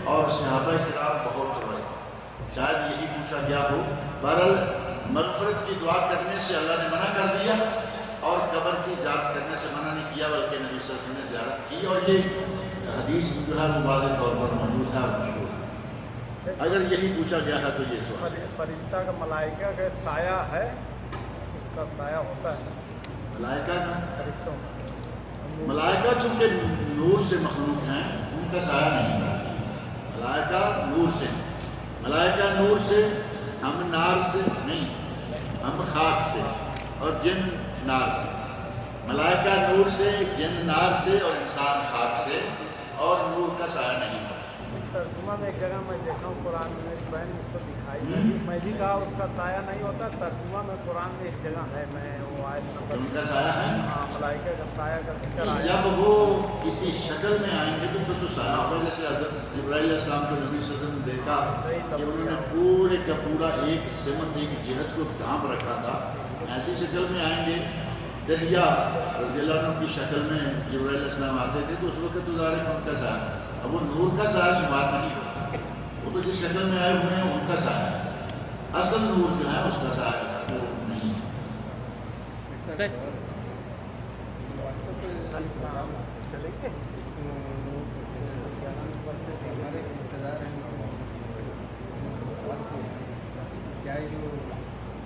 اور صحابہ کرام بہت روئے، شاید یہی پوچھا گیا ہو۔ بہرحال مغفرت کی دعا کرنے سے اللہ نے منع کر دیا، اور قبر کی زیارت کرنے سے منع نہیں کیا، بلکہ نبی صلی اللہ علیہ وسلم نے زیارت کی، اور یہ حدیث جو ہے وہ واضح طور پر موجود ہے اور مشہور ہے۔ اگر یہی پوچھا گیا ہے تو یہ سوال فرشتہ کا ملائکہ کا سایہ ہے، اس کا سایہ ہوتا ہے ملائکہ کا؟ فرشتوں ملائکہ چونکہ نور سے مخلوق ہیں، ان کا سایہ نہیں ہے۔ ملائکہ نور سے، ملائکہ نور سے، ہم نار سے نہیں، ہم خاک سے، اور جن نار سے۔ ملائکہ نور سے، جن نار سے، اور انسان خاک سے، اور نور کا سایہ نہیں ہے۔ ترجمہ میں ایک جگہ میں دیکھا ہوں قرآن میں، ایک بہن اس کو دکھائی، میں بھی کہا اس کا سایہ نہیں ہوتا، ترجمہ میں قرآن میں اس جگہ ہے، میں وہ آیت نمبر ان کا سایہ ہے، ہاں ملائکہ کا سایہ کا ذکر آیا۔ جب وہ کسی شکل میں آئیں گے تو سایہ ہوگا۔ جیسے حضرت جبرائیل علیہ السلام کو نبی صلی اللہ علیہ وسلم نے دیکھا کہ انہوں نے پورے کا پورا ایک سمت، ایک جہت کو ڈھانپ رکھا تھا، ایسی شکل میں آئیں گے۔ دہیا رضی اللہ عنہ کی شکل میں جبرائیل علیہ السلام آتے تھے تو اس وقت تو ظاہر ہے ان کا سایہ، اب وہ نور کا سایہ شمار نہیں ہوتا، وہ تو جس شکل میں آئے ہوئے ہیں ان کا سایہ ہے، اصل نور جو ہے اس کا سایہ وہ نہیں ہے۔ چلیں گے ہمارے رشتے دار ہیں کیا یہ جو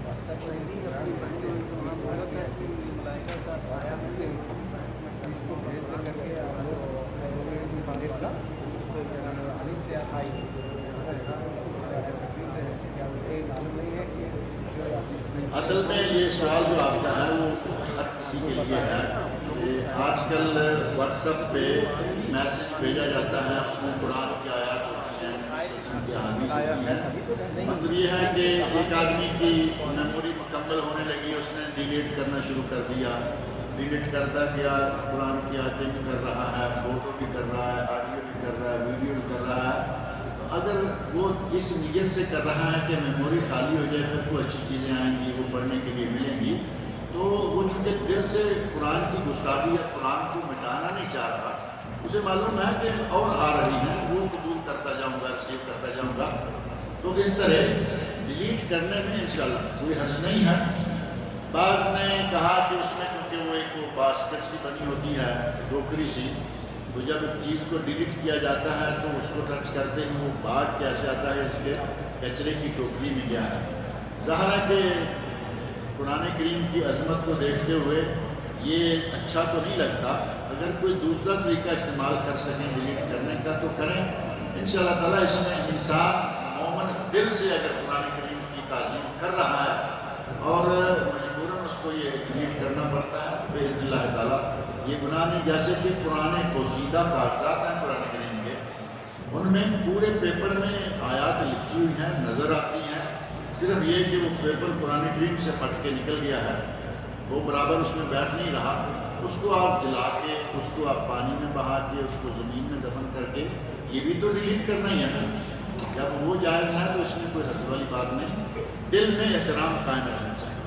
واٹس ایپ پر انسٹاگرام بھیجتے ہیں اس کو بھیج دے کر کے آپ لوگ عالم سے کیا مجھے معلوم نہیں ہے کہ اصل میں یہ سوال جو آپ کا ہے وہ ہر کسی کے لیے ہے کہ آج کل واٹس ایپ پہ میسج بھیجا جاتا ہے، اس میں قرآن کی آیات ہوتی ہیں، کی احادیث ہوتی ہیں۔ مطلب یہ ہے کہ ایک آدمی کی میموری مکمل ہونے لگی، اس نے ڈیلیٹ کرنا شروع کر دیا، ڈیلیٹ کرتا گیا، قرآن کی آیتیں بھی کر رہا ہے، فوٹو بھی کر رہا ہے، آڈیو بھی کر رہا ہے، ویڈیو بھی کر رہا ہے۔ اگر وہ اس نیت سے کر رہا ہے کہ میموری خالی ہو جائے، پھر کوئی اچھی چیزیں آئیں گی، وہ پڑھنے کے لیے ملیں گی، تو وہ چونکہ دل سے قرآن کی گستاخی یا قرآن کو مٹانا نہیں چاہ رہا، اسے معلوم ہے کہ اور آ رہی ہیں، وہ قبول کرتا جاؤں گا، ریسیو کرتا جاؤں گا، تو اس طرح ڈیلیٹ کرنے میں انشاءاللہ کوئی حرج نہیں ہے۔ بعد نے کہا کہ اس میں چونکہ وہ ایک باسکٹ سی بنی ہوتی ہے، ٹوکری سی، تو جب چیز کو ڈیلیٹ کیا جاتا ہے تو اس کو ٹچ کرتے ہی وہ بھاگ کیسے آتا ہے اس کے کچرے کی ٹوکری میں گیا ہے۔ ظاہر ہے کہ قرآن کریم کی عظمت کو دیکھتے ہوئے یہ اچھا تو نہیں لگتا، اگر کوئی دوسرا طریقہ استعمال کر سکیں ڈیلیٹ کرنے کا تو کریں انشاءاللہ تعالیٰ۔ اس میں انسان مومن دل سے اگر قرآن کریم کی تعظیم کر رہا ہے اور مجبوراً اس کو یہ ڈیلیٹ کرنا پڑتا ہے تو باذن اللہ تعالیٰ یہ گناہ نہیں۔ جیسے کہ پرانے پوشیدہ کاغذات ہیں قرآن کریم کے، ان میں پورے پیپر میں آیات لکھی ہوئی ہیں، نظر آتی ہیں، صرف یہ کہ وہ پیپر قرآن کریم سے پھٹ کے نکل گیا ہے، وہ برابر اس میں بیٹھ نہیں رہا، اس کو آپ جلا کے، اس کو آپ پانی میں بہا کے، اس کو زمین میں دفن کر کے، یہ بھی تو ڈیلیٹ کرنا ہی ہے نا۔ جب وہ جائز ہے تو اس میں کوئی حرج والی بات نہیں، دل میں احترام قائم رہنا چاہیے۔